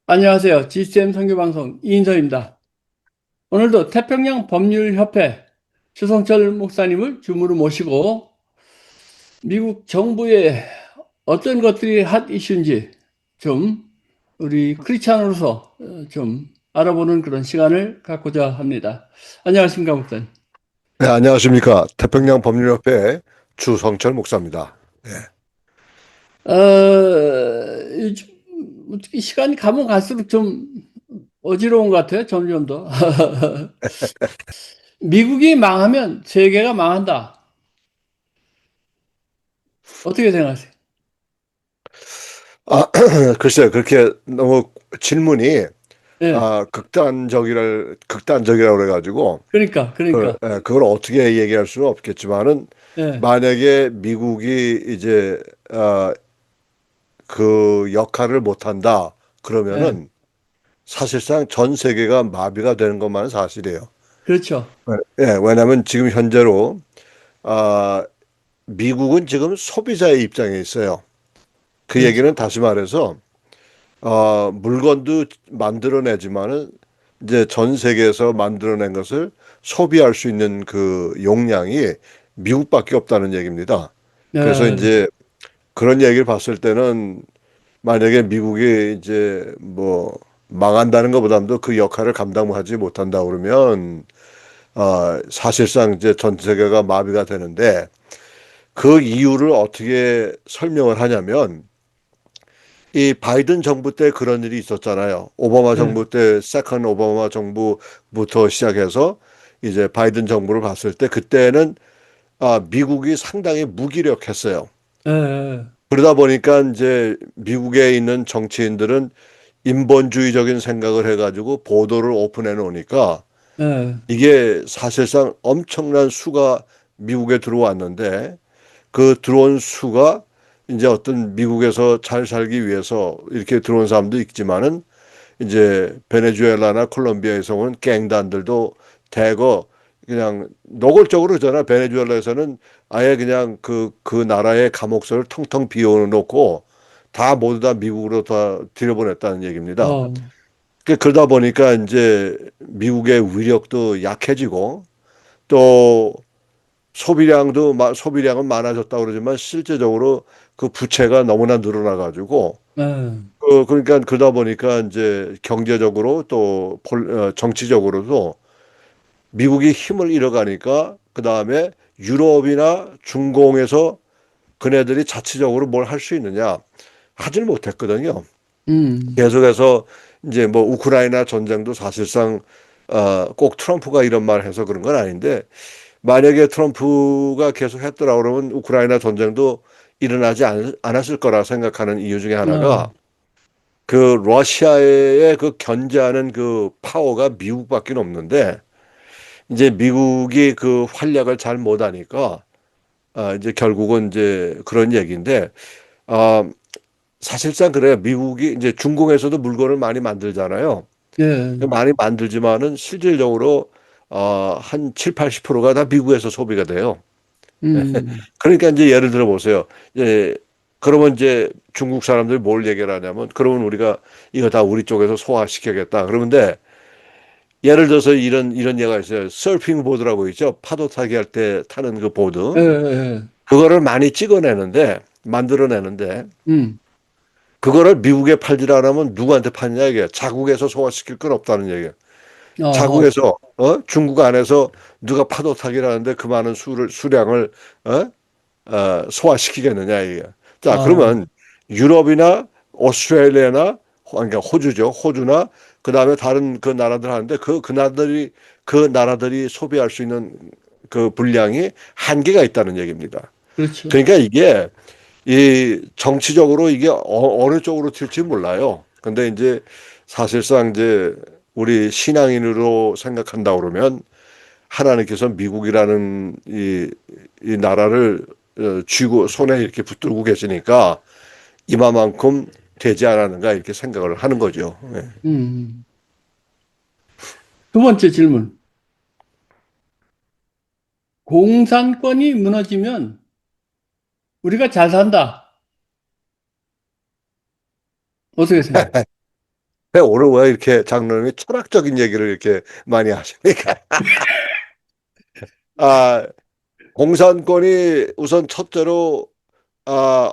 안녕하세요. GCM 선교방송 이인서입니다. 오늘도 태평양 법률협회 추성철 목사님을 주무로 모시고 미국 정부의 어떤 것들이 핫 이슈인지 좀 우리 크리스찬으로서 좀 알아보는 그런 시간을 갖고자 합니다. 안녕하십니까, 목사님. 네, 안녕하십니까. 태평양 법률협회 주성철 목사입니다. 네. 요즘 어떻게 시간이 가면 갈수록 좀 어지러운 것 같아요, 점점 더. 미국이 망하면 세계가 망한다. 어떻게 생각하세요? 아, 글쎄요. 그렇게 너무 질문이 예. 극단적이라고 그래가지고 그러니까. 그걸 어떻게 얘기할 수는 없겠지만은 예, 만약에 미국이 이제 그 역할을 못한다 예. 그러면은 사실상 전 세계가 마비가 되는 것만은 사실이에요. 그렇죠. 예, 왜냐하면 지금 현재로 아, 미국은 지금 소비자의 입장에 있어요. 그 그렇죠. 얘기는 다시 말해서 물건도 만들어내지만은 이제 전 세계에서 만들어낸 것을 소비할 수 있는 그 용량이 미국밖에 없다는 얘기입니다. 그래서 예, 이제 그런 얘기를 봤을 때는 만약에 미국이 이제 뭐 망한다는 것보다도 그 역할을 감당하지 못한다 그러면 사실상 이제 전 세계가 마비가 되는데 그 이유를 어떻게 설명을 하냐면 이 바이든 정부 때 그런 일이 있었잖아요. 오바마 예, 정부 때 세컨 오바마 정부부터 시작해서 이제 바이든 정부를 봤을 때 그때는 미국이 상당히 무기력했어요. 예, 그러다 보니까 이제 미국에 있는 정치인들은 인본주의적인 생각을 해가지고 보도를 오픈해 놓으니까 예, 이게 사실상 엄청난 수가 미국에 들어왔는데 그 들어온 수가 이제 어떤 미국에서 잘 살기 위해서 이렇게 들어온 사람도 있지만은 이제 베네수엘라나 콜롬비아에서 온 갱단들도 대거 그냥 노골적으로 그러잖아. 베네수엘라에서는 아예 그냥 그 나라의 감옥서를 텅텅 비워놓고 다 모두 다 미국으로 다 들여보냈다는 얘기입니다. 어, 그러다 보니까 이제 미국의 위력도 약해지고 또 소비량은 많아졌다 그러지만 실제적으로 그 부채가 너무나 늘어나 가지고 예, 그러니까 그러다 보니까 이제 경제적으로 또 정치적으로도 미국이 힘을 잃어가니까 그다음에 유럽이나 중공에서 그네들이 자치적으로 뭘 할 수 있느냐 하지를 못했거든요. 음, 계속해서 이제 뭐 우크라이나 전쟁도 사실상 꼭 트럼프가 이런 말 해서 그런 건 아닌데 만약에 트럼프가 계속 했더라 그러면 우크라이나 전쟁도 일어나지 않았을 거라 생각하는 이유 중에 어, 하나가 그 러시아의 그 견제하는 그 파워가 미국밖에 없는데 이제 미국이 그 활약을 잘 못하니까 이제 결국은 이제 그런 얘기인데 아 사실상 그래요. 미국이 이제 중공에서도 물건을 많이 만들잖아요. 예, 많이 만들지만은 실질적으로 한 7, 80%가 다 미국에서 소비가 돼요. 음, 그러니까 이제 예를 들어 보세요. 이제 그러면 이제 중국 사람들이 뭘 얘기를 하냐면 그러면 우리가 이거 다 우리 쪽에서 소화시켜야겠다. 그러는데 예를 들어서 이런 예가 있어요. 서핑 보드라고 있죠. 파도 타기 할 때 타는 그 예, 보드. 예, 그거를 많이 찍어내는데 만들어내는데 음, 그거를 미국에 팔지 않으면 누구한테 파느냐 이게 자국에서 소화시킬 건 없다는 얘기예요. 어, 자국에서 중국 안에서 누가 파도 타기를 하는데 그 많은 수량을 어? 소화시키겠느냐 이게. 자, 어, 그러면 유럽이나 오스트레일리아나 그러니까 호주죠. 호주나 그다음에 다른 그 나라들 하는데 그 나라들이 소비할 수 있는 그 분량이 한계가 있다는 얘기입니다. 그렇죠. 그러니까 이게 이 정치적으로 이게 어느 쪽으로 튈지 몰라요. 근데 이제 사실상 이제 우리 신앙인으로 생각한다 그러면 하나님께서 미국이라는 이 나라를 쥐고 손에 이렇게 붙들고 계시니까 이마만큼 되지 않았는가 이렇게 생각을 하는 거죠. 예. 음. 두 번째 질문. 공산권이 무너지면 우리가 잘 산다. 어떻게 생각해요? 오늘 왜 이렇게 장로님이 철학적인 얘기를 이렇게 많이 하십니까? 아, 공산권이 우선 첫째로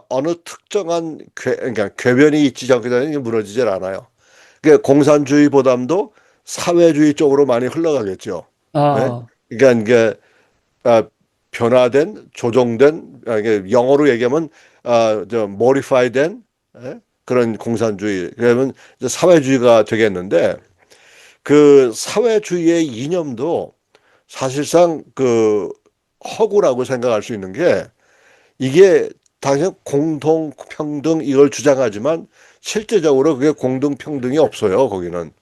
어느 특정한 그러니까 궤변이 있지 않기 전에 무너지질 않아요. 그러니까 공산주의보담도 사회주의 쪽으로 많이 흘러가겠죠. 예? 아, 그러니까 이게 아, 변화된, 조정된, 이게 영어로 얘기하면 modified된 예? 그런 공산주의. 그러면 이제 사회주의가 되겠는데 그 사회주의의 이념도 사실상 그 허구라고 생각할 수 있는 게 이게 당연 공동 평등 이걸 주장하지만 실제적으로 그게 공동 평등이 없어요. 거기는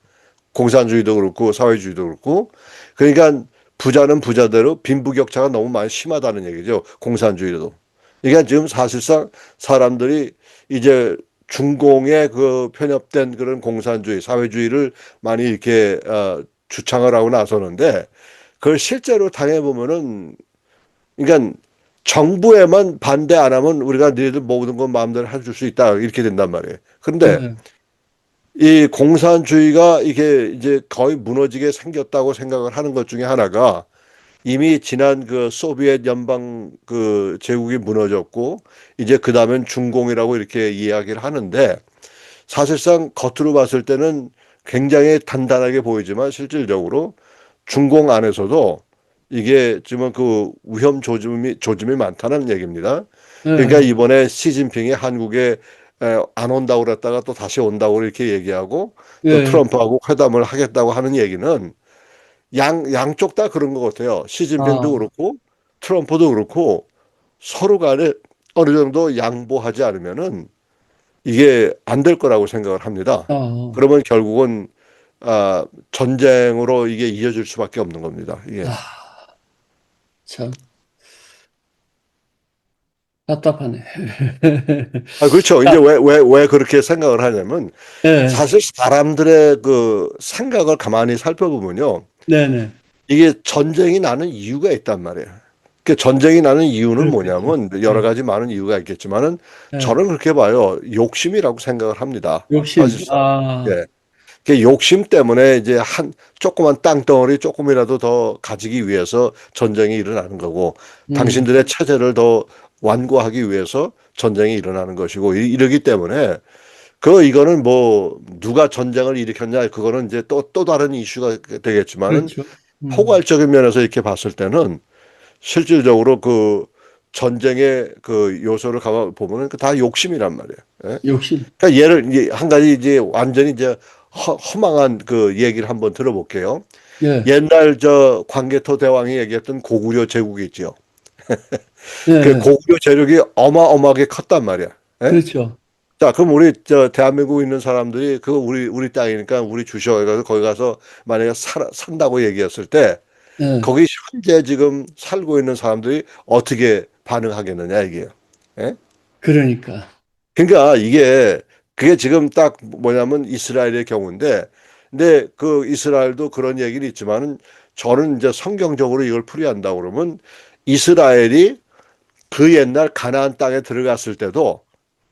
공산주의도 그렇고 사회주의도 그렇고 그러니까 부자는 부자대로 빈부격차가 너무 많이 심하다는 얘기죠. 공산주의도. 그러니까 지금 사실상 사람들이 이제 중공에 그 편협된 그런 공산주의, 사회주의를 많이 이렇게 주창을 하고 나서는데 그걸 실제로 당해보면은 그러니까 정부에만 반대 안 하면 우리가 너희들 모든 건 마음대로 해줄 수 있다 이렇게 된단 말이에요. 그런데 네, 이 공산주의가 이게 이제 거의 무너지게 생겼다고 생각을 하는 것 중에 하나가 이미 지난 그 소비에트 연방 그 제국이 무너졌고 이제 그 다음엔 중공이라고 이렇게 이야기를 하는데 사실상 겉으로 봤을 때는 굉장히 단단하게 보이지만 실질적으로 중공 안에서도 이게 지금 그 위험 조짐이 많다는 얘기입니다. 그러니까 네, 이번에 시진핑이 한국에 안 온다고 그랬다가 또 다시 온다고 이렇게 얘기하고 또 네. 트럼프하고 회담을 하겠다고 하는 얘기는 양쪽 다 그런 것 같아요. 시진핑도 아, 그렇고 트럼프도 그렇고 서로 간에 어느 정도 양보하지 않으면은 이게 안 될 거라고 생각을 합니다. 아, 그러면 결국은 전쟁으로 이게 이어질 수밖에 없는 겁니다. 이게. 아, 참 답답하네. 그렇죠. 이제 아, 왜 그렇게 생각을 하냐면 네, 사실 사람들의 그 생각을 가만히 살펴보면요. 네, 네. 이게 전쟁이 나는 이유가 있단 말이에요. 그 전쟁이 나는 이유는 그렇겠죠. 뭐냐면 여러 네, 가지 많은 이유가 있겠지만은 네. 저는 그렇게 봐요. 욕심이라고 생각을 합니다. 욕심. 사실상. 아, 예. 그 욕심 때문에 이제 한 조그만 땅덩어리 조금이라도 더 가지기 위해서 전쟁이 일어나는 거고 음, 당신들의 체제를 더 완고하기 위해서 전쟁이 일어나는 것이고 이러기 때문에 이거는 뭐 누가 전쟁을 일으켰냐 그거는 이제 또 다른 이슈가 되겠지만은 그렇죠. 음, 포괄적인 면에서 이렇게 봤을 때는 실질적으로 그 전쟁의 그 요소를 가만 보면은 다 욕심이란 말이에요. 예? 욕심. 그러니까 예를 이제 한 가지 이제 완전히 이제 허망한 그 얘기를 한번 들어볼게요. 예, 옛날 저 광개토 대왕이 얘기했던 고구려 제국이 있죠. 예, 그 예. 고구려 제국이 어마어마하게 컸단 말이야. 예? 그렇죠. 자, 그럼 우리 저 대한민국에 있는 사람들이 그 우리 땅이니까 우리 주셔가지고 거기 가서 만약에 산다고 얘기했을 때 예, 거기 현재 지금 살고 있는 사람들이 어떻게 반응하겠느냐 이게요. 예? 그러니까. 그러니까 그게 지금 딱 뭐냐면 이스라엘의 경우인데 근데 그 이스라엘도 그런 얘기는 있지만은 저는 이제 성경적으로 이걸 풀이한다고 그러면 이스라엘이 그 옛날 가나안 땅에 들어갔을 때도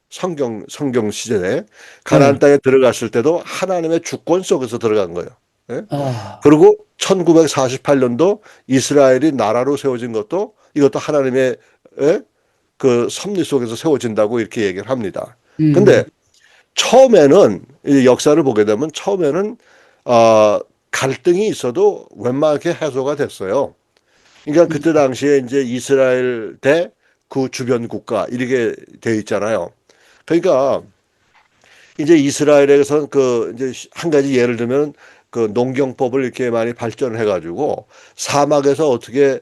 성경 시대에 가나안 예. 땅에 들어갔을 때도 하나님의 주권 속에서 들어간 거예요. 예? 아, 그리고 1948년도 이스라엘이 나라로 세워진 것도 이것도 하나님의 예? 그 섭리 속에서 세워진다고 이렇게 얘기를 합니다. 근데 음, 처음에는 이 역사를 보게 되면 처음에는 어, 갈등이 있어도 웬만하게 해소가 됐어요. 그러니까 그때 당시에 이제 이스라엘 대 그 주변 국가 이렇게 돼 있잖아요. 그러니까 이제 이스라엘에서 그 이제 한 가지 예를 들면 그 농경법을 이렇게 많이 발전해 가지고 사막에서 어떻게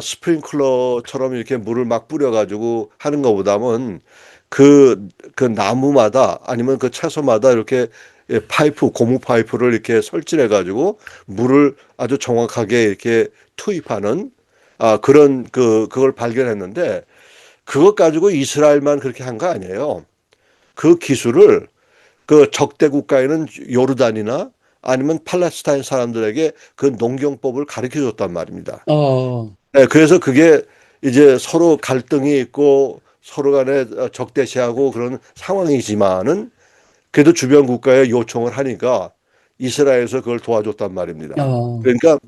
스프링클러처럼 이렇게 물을 막 뿌려 가지고 하는 것보다는 그 나무마다 아니면 그 채소마다 이렇게 파이프 고무 파이프를 이렇게 설치해 가지고 물을 아주 정확하게 이렇게 투입하는 그런 그걸 발견했는데 그것 가지고 이스라엘만 그렇게 한 거 아니에요. 그 기술을 그 적대 국가에는 요르단이나 아니면 팔레스타인 사람들에게 그 농경법을 가르쳐 줬단 말입니다. 어, 네, 그래서 그게 이제 서로 갈등이 있고 서로 간에 적대시하고 그런 상황이지만은 그래도 주변 국가에 요청을 하니까 이스라엘에서 그걸 도와줬단 말입니다. 어, 그러니까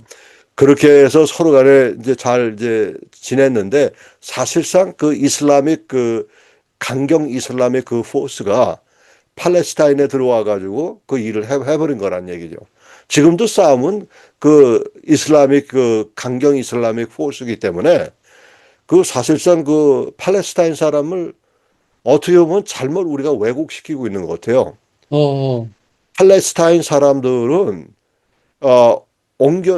그렇게 해서 서로 간에 이제 잘 이제 지냈는데 사실상 그 이슬람의 그 강경 이슬람의 그 포스가 팔레스타인에 들어와 가지고 그 일을 해버린 거란 얘기죠. 지금도 싸움은 그 이슬람의 그 강경 이슬람의 포스이기 때문에 그 사실상 그 팔레스타인 사람을 어떻게 보면 잘못 우리가 왜곡시키고 있는 것 같아요. 어, 어. 팔레스타인 사람들은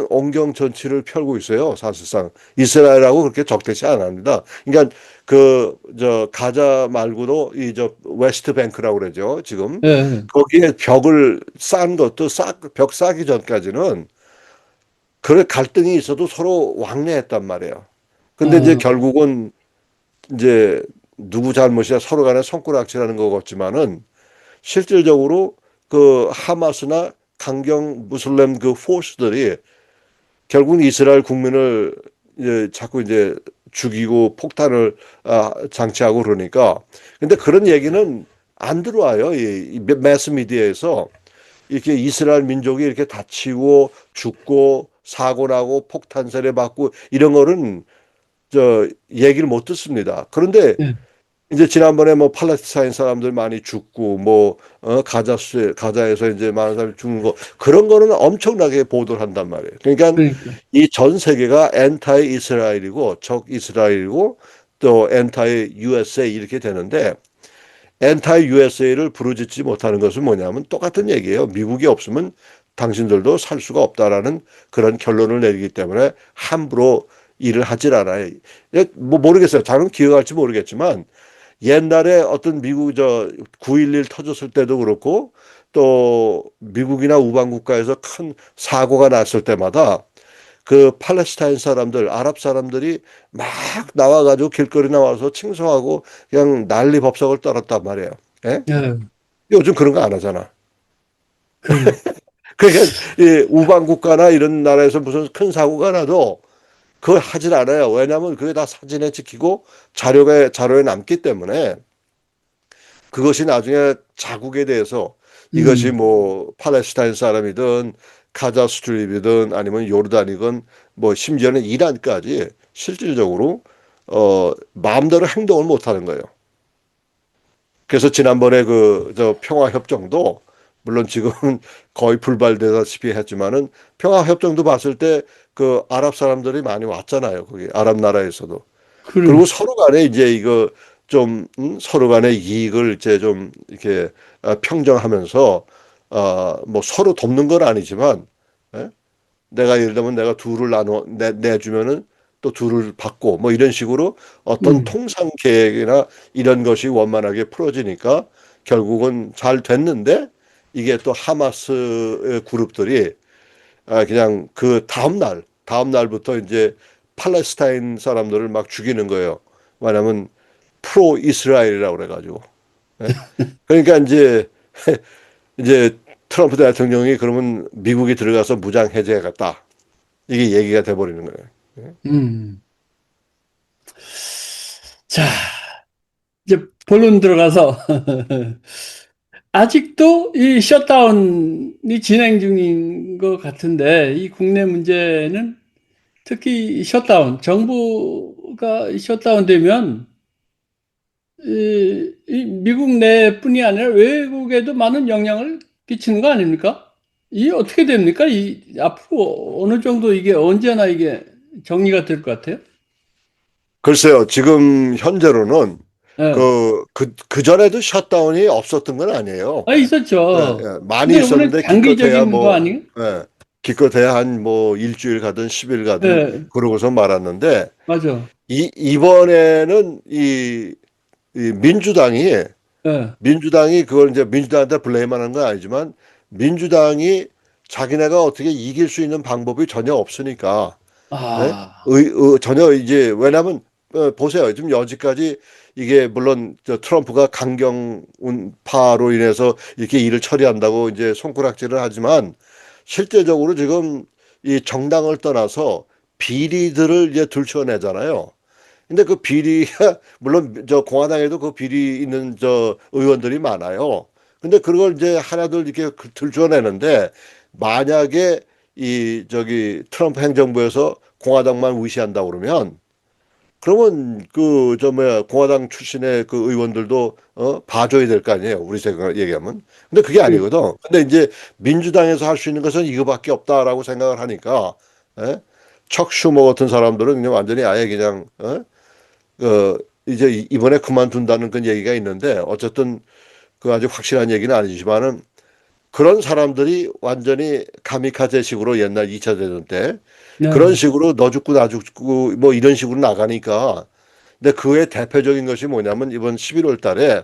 온경 전치를 펼고 있어요. 사실상 이스라엘하고 그렇게 적대치 않습니다. 그러니까 그 저 가자 말고도 이 저 웨스트 뱅크라고 그러죠. 지금 예, 예. 거기에 벽을 쌓은 것도 벽 쌓기 전까지는 그래 갈등이 있어도 서로 왕래했단 말이에요. 근데 이제 어, 결국은 이제 누구 잘못이야 서로 간에 손가락질하는 것 같지만은 실질적으로 그 하마스나 강경 무슬림 그 포스들이 결국은 이스라엘 국민을 이제 자꾸 이제 죽이고 폭탄을 장치하고 그러니까 근데 그런 얘기는 안 들어와요. 이 매스 미디어에서 이렇게 이스라엘 민족이 이렇게 다치고 죽고 사고 나고 폭탄 세례 받고 이런 거는 저 얘기를 못 듣습니다. 그런데 예, 이제 지난번에 뭐 팔레스타인 사람들 많이 죽고 뭐 가자에서 이제 많은 사람이 죽는 거 그런 거는 엄청나게 보도를 한단 말이에요. 그러니까 그러니까. 이 전 세계가 엔타이 이스라엘이고 적 이스라엘이고 또 엔타이 USA 이렇게 되는데 엔타이 USA를 부르짖지 못하는 것은 뭐냐면 똑같은 얘기예요. 미국이 없으면 당신들도 살 수가 없다라는 그런 결론을 내리기 때문에 함부로 일을 하질 않아요. 뭐 모르겠어요. 잘은 기억할지 모르겠지만 옛날에 어떤 미국 저 9.11 터졌을 때도 그렇고 또 미국이나 우방 국가에서 큰 사고가 났을 때마다 그 팔레스타인 사람들, 아랍 사람들이 막 나와가지고 길거리 나와서 칭송하고 그냥 난리 법석을 떨었단 말이에요. 예? 예, 요즘 그런 거 안 하잖아. 그러니까. 그러니까 이 우방 국가나 이런 나라에서 무슨 큰 사고가 나도 그걸 하질 않아요. 왜냐하면 그게 다 사진에 찍히고 자료에 남기 때문에 그것이 나중에 자국에 대해서 이것이 음, 뭐 팔레스타인 사람이든 가자 스트립이든 아니면 요르단이건 뭐 심지어는 이란까지 실질적으로 마음대로 행동을 못 하는 거예요. 그래서 지난번에 그 저 평화 협정도 물론 지금은 거의 불발되다시피 했지만은 평화 협정도 봤을 때 그 아랍 사람들이 많이 왔잖아요. 거기 아랍 나라에서도. 그리고 그러니까. 서로 간에 이제 이거 좀 서로 간의 이익을 이제 좀 이렇게 평정하면서 뭐 서로 돕는 건 아니지만 예? 내가 예를 들면 내가 둘을 내주면은 또 둘을 받고 뭐 이런 식으로 어떤 음, 통상 계획이나 이런 것이 원만하게 풀어지니까 결국은 잘 됐는데 이게 또 하마스 그룹들이 그냥 그 다음 날부터 이제 팔레스타인 사람들을 막 죽이는 거예요. 왜냐하면 프로 이스라엘이라고 그래가지고. 예? 그러니까 이제 트럼프 대통령이 그러면 미국이 들어가서 무장 해제하겠다. 이게 얘기가 돼버리는 거예요. 예? 음. 자, 이제 본론 들어가서 아직도 이 셧다운이 진행 중인 것 같은데 이 국내 문제는 특히 이 셧다운, 정부가 셧다운 되면 이 미국 내뿐이 아니라 외국에도 많은 영향을 끼치는 거 아닙니까? 이 어떻게 됩니까? 이 앞으로 어느 정도 이게 언제나 이게 정리가 될 것 같아요? 글쎄요, 지금 현재로는 예. 그 전에도 셧다운이 없었던 건 아니에요. 아, 예, 있었죠. 예. 많이 근데 이번엔 있었는데 기껏해야 장기적인 거 뭐, 아니에요? 예, 기껏해야 한 뭐 일주일 가든 10일 가든 예, 그러고서 말았는데 맞아. 이번에는 이 예. 민주당이 그걸 이제 민주당한테 블레임하는 건 아니지만 민주당이 자기네가 어떻게 이길 수 있는 방법이 전혀 없으니까 예? 아, 전혀 이제 왜냐하면 보세요. 지금 여지까지 이게 물론 저 트럼프가 강경파로 인해서 이렇게 일을 처리한다고 이제 손가락질을 하지만 실제적으로 지금 이 정당을 떠나서 비리들을 이제 들춰내잖아요. 근데 그 비리가 물론 저 공화당에도 그 비리 있는 저 의원들이 많아요. 근데 그걸 이제 하나둘 이렇게 들춰내는데 만약에 이 저기 트럼프 행정부에서 공화당만 위시한다 그러면 그러면 그 저 뭐야 공화당 출신의 그 의원들도 봐줘야 될 거 아니에요. 우리 생각 얘기하면. 근데 그게 그, 아니거든. 근데 이제 민주당에서 할 수 있는 것은 이거밖에 없다라고 생각을 하니까 예? 척 슈머 같은 사람들은 그냥 완전히 아예 그냥 이제 이번에 그만둔다는 그런 얘기가 있는데 어쨌든 그 아주 확실한 얘기는 아니지만은 그런 사람들이 완전히 가미카제식으로 옛날 2차 대전 때 그런 네. 식으로 너 죽고 나 죽고 뭐 이런 식으로 나가니까 근데 그의 대표적인 것이 뭐냐면 이번 11월 달에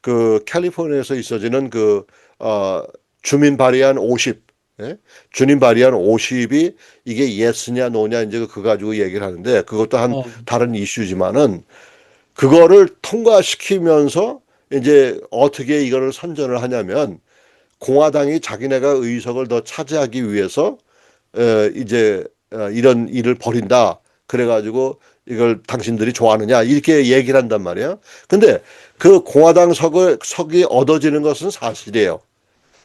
그 캘리포니아에서 있어지는 그 어, 주민 발의안 50 예? 주민 발의안 50이 이게 예스냐 노냐 이제 그거 가지고 얘기를 하는데 그것도 한 어, 다른 이슈지만은 그거를 통과시키면서 이제 어떻게 이거를 선전을 하냐면 공화당이 자기네가 의석을 더 차지하기 위해서 이제 이런 일을 벌인다. 그래가지고 이걸 당신들이 좋아하느냐 이렇게 얘기를 한단 말이야. 근데 그 공화당 석이 얻어지는 것은 사실이에요.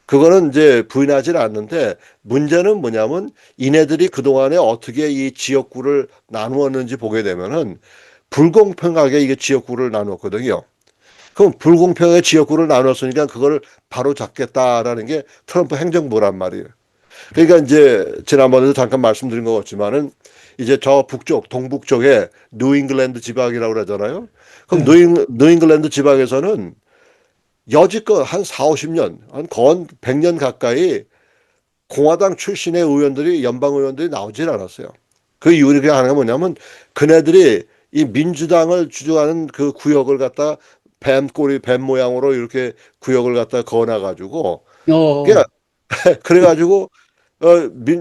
그거는 이제 부인하지 않는데 문제는 뭐냐면 이네들이 그동안에 어떻게 이 지역구를 나누었는지 보게 되면은 불공평하게 이게 지역구를 나눴거든요. 그럼 불공평하게 지역구를 나눴으니까 그거를 바로 잡겠다라는 게 트럼프 행정부란 말이에요. 그러니까 이제 지난번에도 잠깐 말씀드린 것 같지만은 이제 저 북쪽, 동북쪽에 뉴잉글랜드 지방이라고 그러잖아요. 그럼 네. 뉴잉글랜드 지방에서는 여지껏 한 4, 50년, 건 100년 가까이 공화당 출신의 의원들이 연방 의원들이 나오질 않았어요. 그 이유가 하나가 뭐냐면 그네들이 이 민주당을 주도하는 그 구역을 갖다 뱀 모양으로 이렇게 구역을 갖다 거놔 가지고 그냥 어, 그래 가지고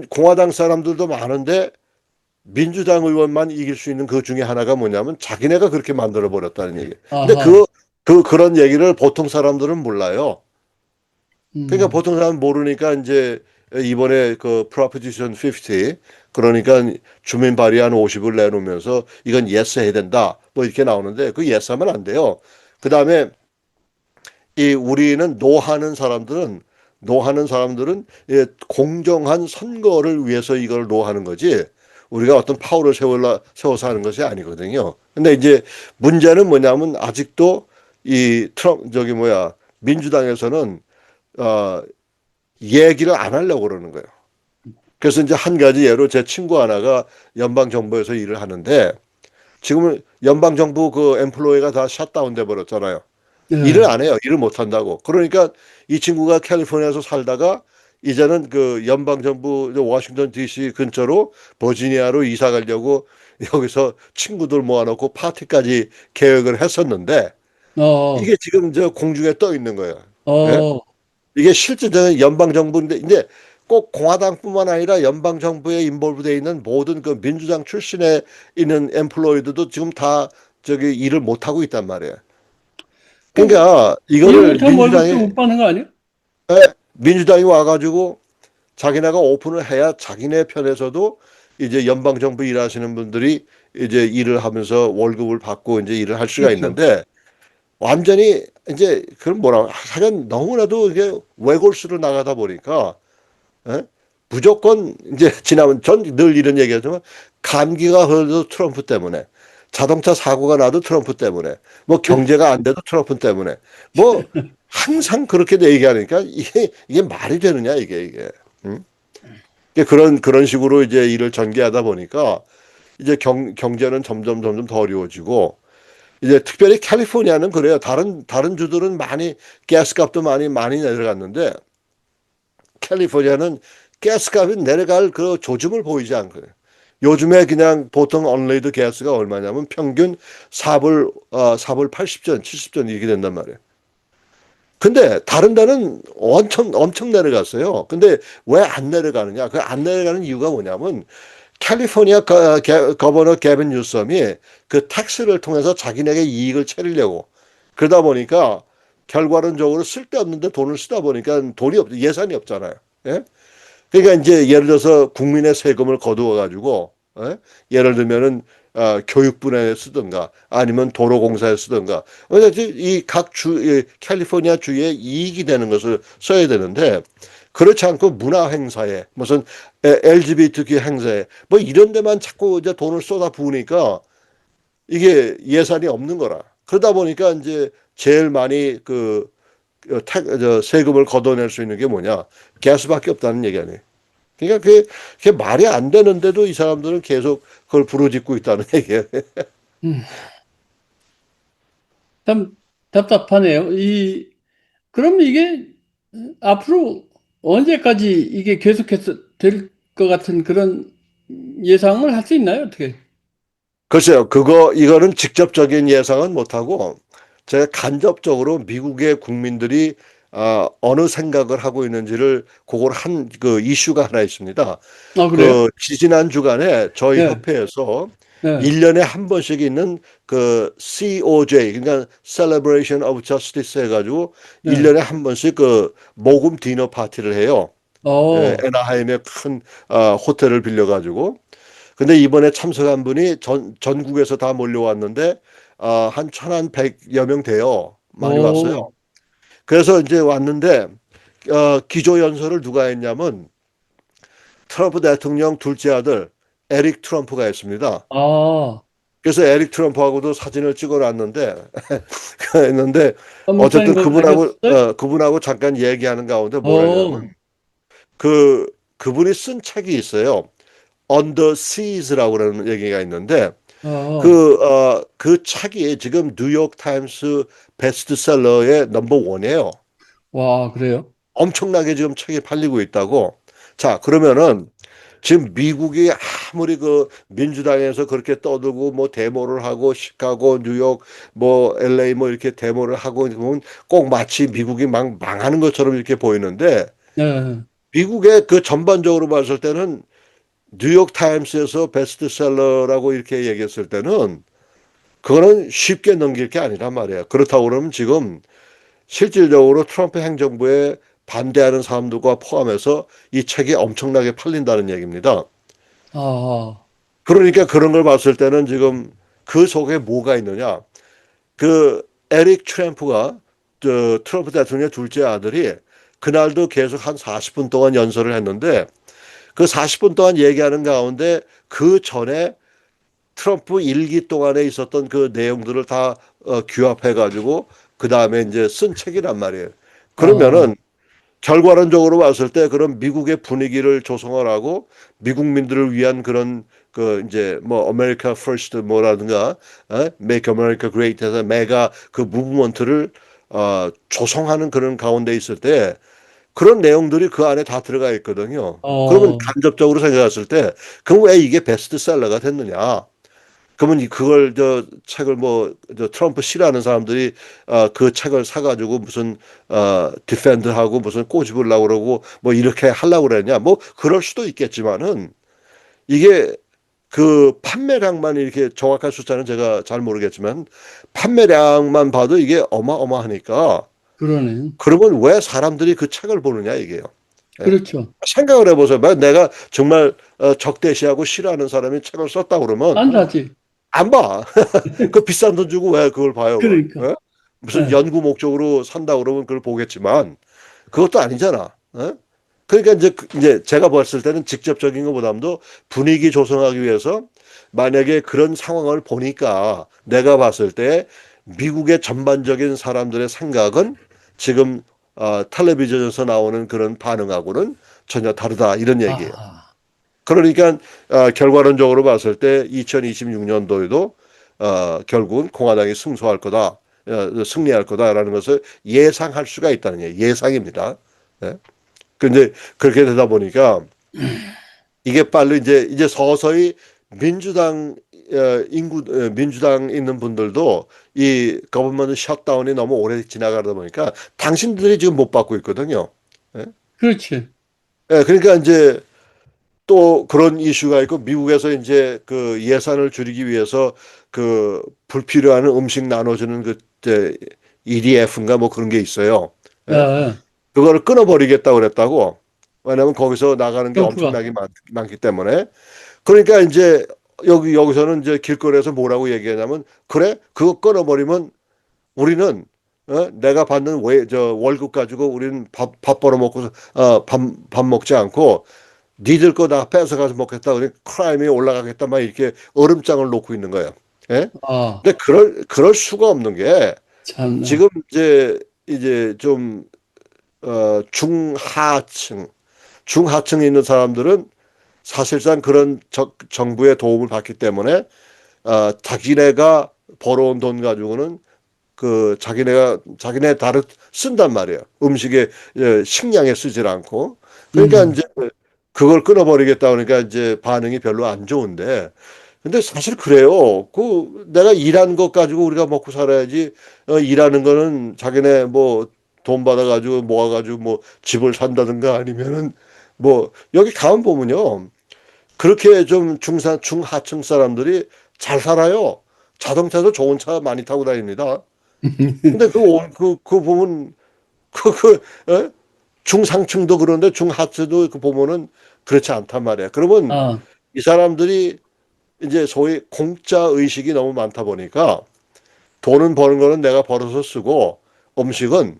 공화당 사람들도 많은데 민주당 의원만 이길 수 있는 그 중에 하나가 뭐냐면 자기네가 그렇게 만들어 버렸다는 얘기. 근데 아하. 그런 얘기를 보통 사람들은 몰라요. 그러니까 음. 보통 사람 모르니까 이제 이번에 그 프로포지션 50 그러니까 주민 발의안 50을 내놓으면서 이건 예스 해야 된다. 뭐 이렇게 나오는데 그 예스 하면 안 돼요. 그다음에 이 우리는 노하는 사람들은 공정한 선거를 위해서 이걸 노하는 거지. 우리가 어떤 파워를 세워서 하는 것이 아니거든요. 근데 이제 문제는 뭐냐면 아직도 이 저기 뭐야 민주당에서는 어 얘기를 안 하려고 그러는 거예요. 그래서 이제 한 가지 예로 제 친구 하나가 연방 정부에서 일을 하는데 지금은 연방 정부 그 엠플로이가 다 샷다운 돼 버렸잖아요. 일을 네. 안 해요. 일을 못 한다고. 그러니까 이 친구가 캘리포니아에서 살다가 이제는 그 연방 정부 워싱턴 DC 근처로 버지니아로 이사 가려고 여기서 친구들 모아놓고 파티까지 계획을 했었는데 어, 이게 지금 저 공중에 떠 있는 거예요. 예? 어, 이게 실질적인 연방 정부인데 근데 꼭 공화당뿐만 아니라 연방 정부에 인볼브되어 있는 모든 그 민주당 출신에 있는 엠플로이드도 지금 다 저기 일을 못 하고 있단 말이에요. 그, 그러니까 일 이거를 못하면 월급도 못 받는 거 아니야? 민주당이 와가지고 자기네가 오픈을 해야 자기네 편에서도 이제 연방 정부 일하시는 분들이 이제 일을 하면서 월급을 받고 이제 일을 할 수가 그렇죠. 있는데 완전히 이제 그런 뭐라 하여간 너무나도 이게 외골수로 나가다 보니까 예? 무조건 이제 지나면 전 늘 이런 얘기하지만 감기가 걸려도 트럼프 때문에 자동차 사고가 나도 트럼프 때문에 뭐 경제가 안 돼도 트럼프 때문에 뭐 항상 그렇게 얘기하니까 이게 말이 되느냐 이게 응? 이게 그런 식으로 이제 일을 전개하다 보니까 이제 경제는 점점 더 어려워지고 이제 특별히 캘리포니아는 그래요. 다른 주들은 많이 가스값도 많이 내려갔는데 캘리포니아는 가스값이 내려갈 그 조짐을 보이지 않고요. 요즘에 그냥 보통 언레이드 가스가 얼마냐면 평균 4불 80전, 70전 이렇게 된단 말이에요. 근데 다른 데는 엄청 내려갔어요. 근데 왜 안 내려가느냐? 그 안 내려가는 이유가 뭐냐면 캘리포니아 거버너 개빈 뉴섬이 그 텍스를 통해서 자기네게 이익을 채리려고 그러다 보니까 결과론적으로 쓸데없는데 돈을 쓰다 보니까 예산이 없잖아요. 예? 그러니까 이제 예를 들어서 국민의 세금을 거두어 가지고 예를 들면은 교육분야에 쓰든가 아니면 도로공사에 쓰든가. 이 각 주, 캘리포니아 주에 이익이 되는 것을 써야 되는데 그렇지 않고 문화 행사에 무슨 LGBTQ 행사에 뭐 이런 데만 자꾸 이제 돈을 쏟아 부으니까 이게 예산이 없는 거라. 그러다 보니까 이제 제일 많이 세금을 걷어낼 수 있는 게 뭐냐? 가스밖에 없다는 얘기 아니에요. 그러니까 그게 말이 안 되는데도 이 사람들은 계속 그걸 부르짖고 있다는 얘기예요. 음, 참 답답하네요. 그럼 이게 앞으로 언제까지 이게 계속해서 될 것 같은 그런 예상을 할 수 있나요? 어떻게? 글쎄요, 이거는 직접적인 예상은 못하고, 제가 간접적으로 미국의 국민들이 어느 생각을 하고 있는지를 그걸 그 이슈가 하나 있습니다. 아, 그래요? 지지난 주간에 저희 네, 협회에서 네, 1년에 한 번씩 있는 그 COJ, 그러니까 Celebration of Justice 해가지고 네. 1년에 한 번씩 모금 디너 파티를 해요. 어, 애나하임의 큰 호텔을 빌려가지고. 근데 이번에 참석한 분이 전국에서 다 몰려왔는데 한 1,100여 명 돼요. 많이 왔어요. 오, 그래서 이제 왔는데 기조 연설을 누가 했냐면 트럼프 대통령 둘째 아들 에릭 트럼프가 했습니다. 아, 그래서 에릭 트럼프하고도 사진을 찍어놨는데 했는데 어쨌든 목사님도 가셨어요? 그분하고 잠깐 얘기하는 가운데 뭘 하냐면 오, 그 그분이 쓴 책이 있어요. On the Seas라고 그러는 얘기가 있는데 어, 그 책이 지금 뉴욕 타임스 베스트셀러의 넘버 원이에요. 와, 그래요? 엄청나게 지금 책이 팔리고 있다고. 자, 그러면은 지금 미국이 아무리 그 민주당에서 그렇게 떠들고 뭐 데모를 하고 시카고, 뉴욕, 뭐 LA 뭐 이렇게 데모를 하고 보면 꼭 마치 미국이 막 망하는 것처럼 이렇게 보이는데 네, 미국의 그 전반적으로 봤을 때는 뉴욕 타임스에서 베스트셀러라고 이렇게 얘기했을 때는 그거는 쉽게 넘길 게 아니란 말이에요. 그렇다고 그러면 지금 실질적으로 트럼프 행정부에 반대하는 사람들과 포함해서 이 책이 엄청나게 팔린다는 얘기입니다. 아, 그러니까 그런 걸 봤을 때는 지금 그 속에 뭐가 있느냐. 그 에릭 트럼프가 트럼프 대통령의 둘째 아들이 그날도 계속 한 40분 동안 연설을 했는데 그 40분 동안 얘기하는 가운데 그 전에 트럼프 일기 동안에 있었던 그 내용들을 다 규합해 가지고 그 다음에 이제 쓴 책이란 말이에요. 아, 그러면은 결과론적으로 봤을 때 그런 미국의 분위기를 조성을 하고 미국민들을 위한 그런 그 이제 뭐 아메리카 퍼스트 뭐라든가 Make America Great 해서 메가 그 무브먼트를 조성하는 그런 가운데 있을 때 그런 내용들이 그 안에 다 들어가 있거든요. 그러면 어, 간접적으로 생각했을 때 그럼 왜 이게 베스트셀러가 됐느냐? 그러면 그걸 책을 뭐 트럼프 싫어하는 사람들이 그 책을 사가지고 무슨 디펜드하고 무슨 꼬집으려고 그러고 뭐 이렇게 하려고 그랬냐 뭐 그럴 수도 있겠지만은 이게 그 판매량만 이렇게 정확한 숫자는 제가 잘 모르겠지만 판매량만 봐도 이게 어마어마하니까 그러네. 그러면 왜 사람들이 그 책을 보느냐 이게요. 예? 그렇죠. 생각을 해보세요. 만약 내가 정말 적대시하고 싫어하는 사람이 책을 썼다 그러면 안 사지. 안 봐. 그 비싼 돈 주고 왜 그걸 봐요, 그걸? 그러니까. 예? 무슨 예. 연구 목적으로 산다 그러면 그걸 보겠지만 그것도 아니잖아. 예? 그러니까 이제 제가 봤을 때는 직접적인 것보다도 분위기 조성하기 위해서 만약에 그런 상황을 보니까 내가 봤을 때 미국의 전반적인 사람들의 생각은 지금 텔레비전에서 나오는 그런 반응하고는 전혀 다르다 이런 얘기예요. 아, 그러니까 결과론적으로 봤을 때 2026년도에도 결국은 공화당이 승소할 거다, 승리할 거다라는 것을 예상할 수가 있다는 얘기, 예상입니다. 예. 근데 그렇게 되다 보니까 이게 빨리 이제 서서히 민주당 민주당 있는 분들도 이 거버먼트 셧다운이 너무 오래 지나가다 보니까 당신들이 지금 못 받고 있거든요. 예. 그렇지. 예, 그러니까 이제 또 그런 이슈가 있고 미국에서 이제 그 예산을 줄이기 위해서 그 불필요한 음식 나눠주는 그 이제 EDF인가 뭐 그런 게 있어요. 예, 예? 예. 그거를 끊어버리겠다고 그랬다고. 왜냐하면 거기서 나가는 게 트럼프가. 엄청나게 많기 때문에. 그러니까 이제 여기서는 이제 길거리에서 뭐라고 얘기하냐면, 그래? 그거 끊어버리면 우리는 내가 받는 월급 가지고 우리는 밥 벌어먹고 밥 먹지 않고 니들 거 다 뺏어가서 먹겠다. 그러니 크라임이 올라가겠다. 막 이렇게 얼음장을 놓고 있는 거예요. 예? 아, 근데 그럴 수가 없는 게 참나. 지금 이제 좀 중하층에 있는 사람들은 사실상 그런 정부의 도움을 받기 때문에 자기네가 벌어온 돈 가지고는 자기네 다를 쓴단 말이에요. 음식에 식량에 쓰질 않고. 그러니까 음. 이제 그걸 끊어버리겠다 그러니까 이제 반응이 별로 안 좋은데. 근데 사실 그래요. 내가 일한 것 가지고 우리가 먹고 살아야지. 일하는 거는 자기네 뭐 돈 받아가지고 모아가지고 뭐 집을 산다든가 아니면은 뭐 여기 가면 보면요. 그렇게 좀 중하층 사람들이 잘 살아요. 자동차도 좋은 차 많이 타고 다닙니다. 근데 그 보면, 그, 그, 에? 중상층도 그런데 중하층도 그 보면은 그렇지 않단 말이야. 그러면 아, 이 사람들이 이제 소위 공짜 의식이 너무 많다 보니까 돈은 버는 거는 내가 벌어서 쓰고 음식은,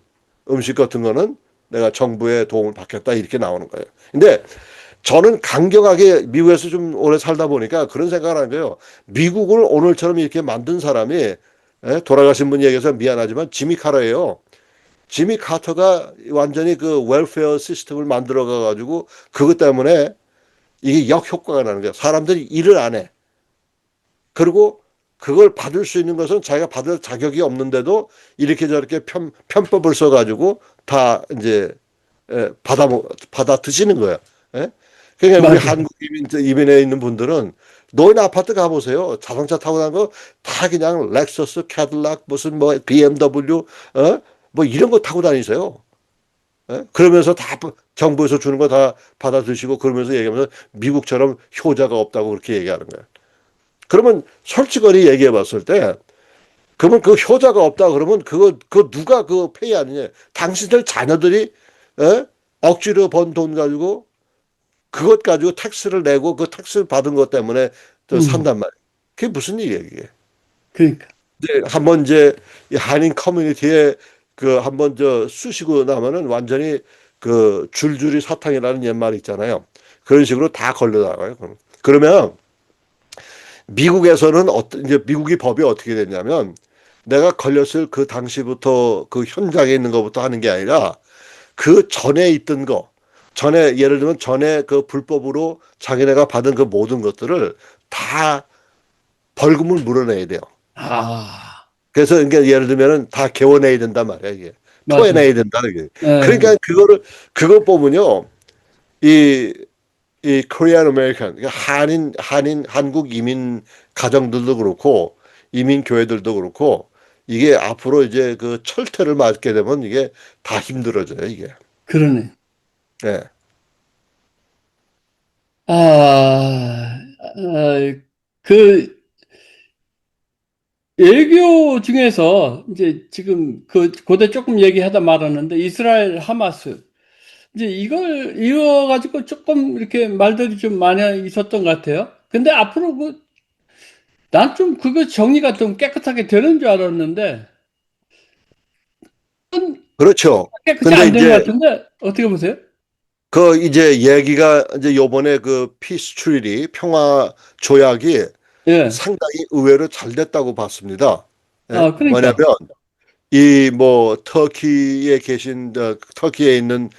음식 같은 거는 내가 정부의 도움을 받겠다 이렇게 나오는 거예요. 근데 저는 강경하게 미국에서 좀 오래 살다 보니까 그런 생각을 하는 거예요. 미국을 오늘처럼 이렇게 만든 사람이 돌아가신 분 얘기해서 미안하지만 지미 카터예요. 지미 카터가 완전히 그 웰페어 시스템을 만들어 가지고 그것 때문에 이게 역효과가 나는 거예요. 사람들이 일을 안 해. 그리고 그걸 받을 수 있는 것은 자기가 받을 자격이 없는데도 이렇게 저렇게 편법을 써가지고 다 이제 받아 드시는 거예요. 예? 그러니까 우리 맞아요. 한국 이민에 있는 분들은 노인 아파트 가보세요. 자동차 타고 다니는 거 다 그냥 렉서스, 캐딜락, 무슨 뭐 BMW, 뭐 이런 거 타고 다니세요. 예? 그러면서 다 정부에서 주는 거 다 받아 드시고 그러면서 얘기하면서 미국처럼 효자가 없다고 그렇게 얘기하는 거예요. 그러면 솔직하게 얘기해 봤을 때 그러면 그 효자가 없다 그러면 그거 누가 그 페이하느냐. 당신들 자녀들이 에? 억지로 번 돈 가지고 그것 가지고 텍스를 내고 그 텍스를 받은 것 때문에 또 음. 산단 말이에요. 그게 무슨 일이에요, 이게. 그러니까. 근데 한번 이제 이 한인 커뮤니티에 그 한번 쑤시고 나면은 완전히 그 줄줄이 사탕이라는 옛말 있잖아요. 그런 식으로 다 걸려나가요. 그러면 미국에서는 이제 미국이 법이 어떻게 됐냐면 내가 걸렸을 그 당시부터 그 현장에 있는 것부터 하는 게 아니라 그 전에 있던 거, 전에 예를 들면 전에 그 불법으로 자기네가 받은 그 모든 것들을 다 벌금을 물어내야 돼요. 아, 그래서 그러니까 예를 들면은 다 개원해야 된단 말이야, 이게. 맞아요. 토해내야 된다, 이게. 예, 그러니까 그거 보면요. 이, 이 코리안 아메리칸, 한국 이민 가정들도 그렇고, 이민 교회들도 그렇고, 이게 앞으로 이제 그 철퇴를 맞게 되면 이게 다 힘들어져요, 이게. 그러네. 예. 그 외교 중에서 이제 지금 그 고대 조금 얘기하다 말았는데 이스라엘 하마스 이제 이거 가지고 조금 이렇게 말들이 좀 많이 있었던 것 같아요. 근데 앞으로 난 좀 그거 정리가 좀 깨끗하게 되는 줄 알았는데 그렇죠. 깨끗이 근데 안 된 것 이제 같은데 어떻게 보세요? 그 이제 얘기가 이제 요번에 그 피스 트리티 평화 조약이 예. 상당히 의외로 잘 됐다고 봤습니다. 예? 아, 뭐냐면 그러니까. 이 뭐 터키에 있는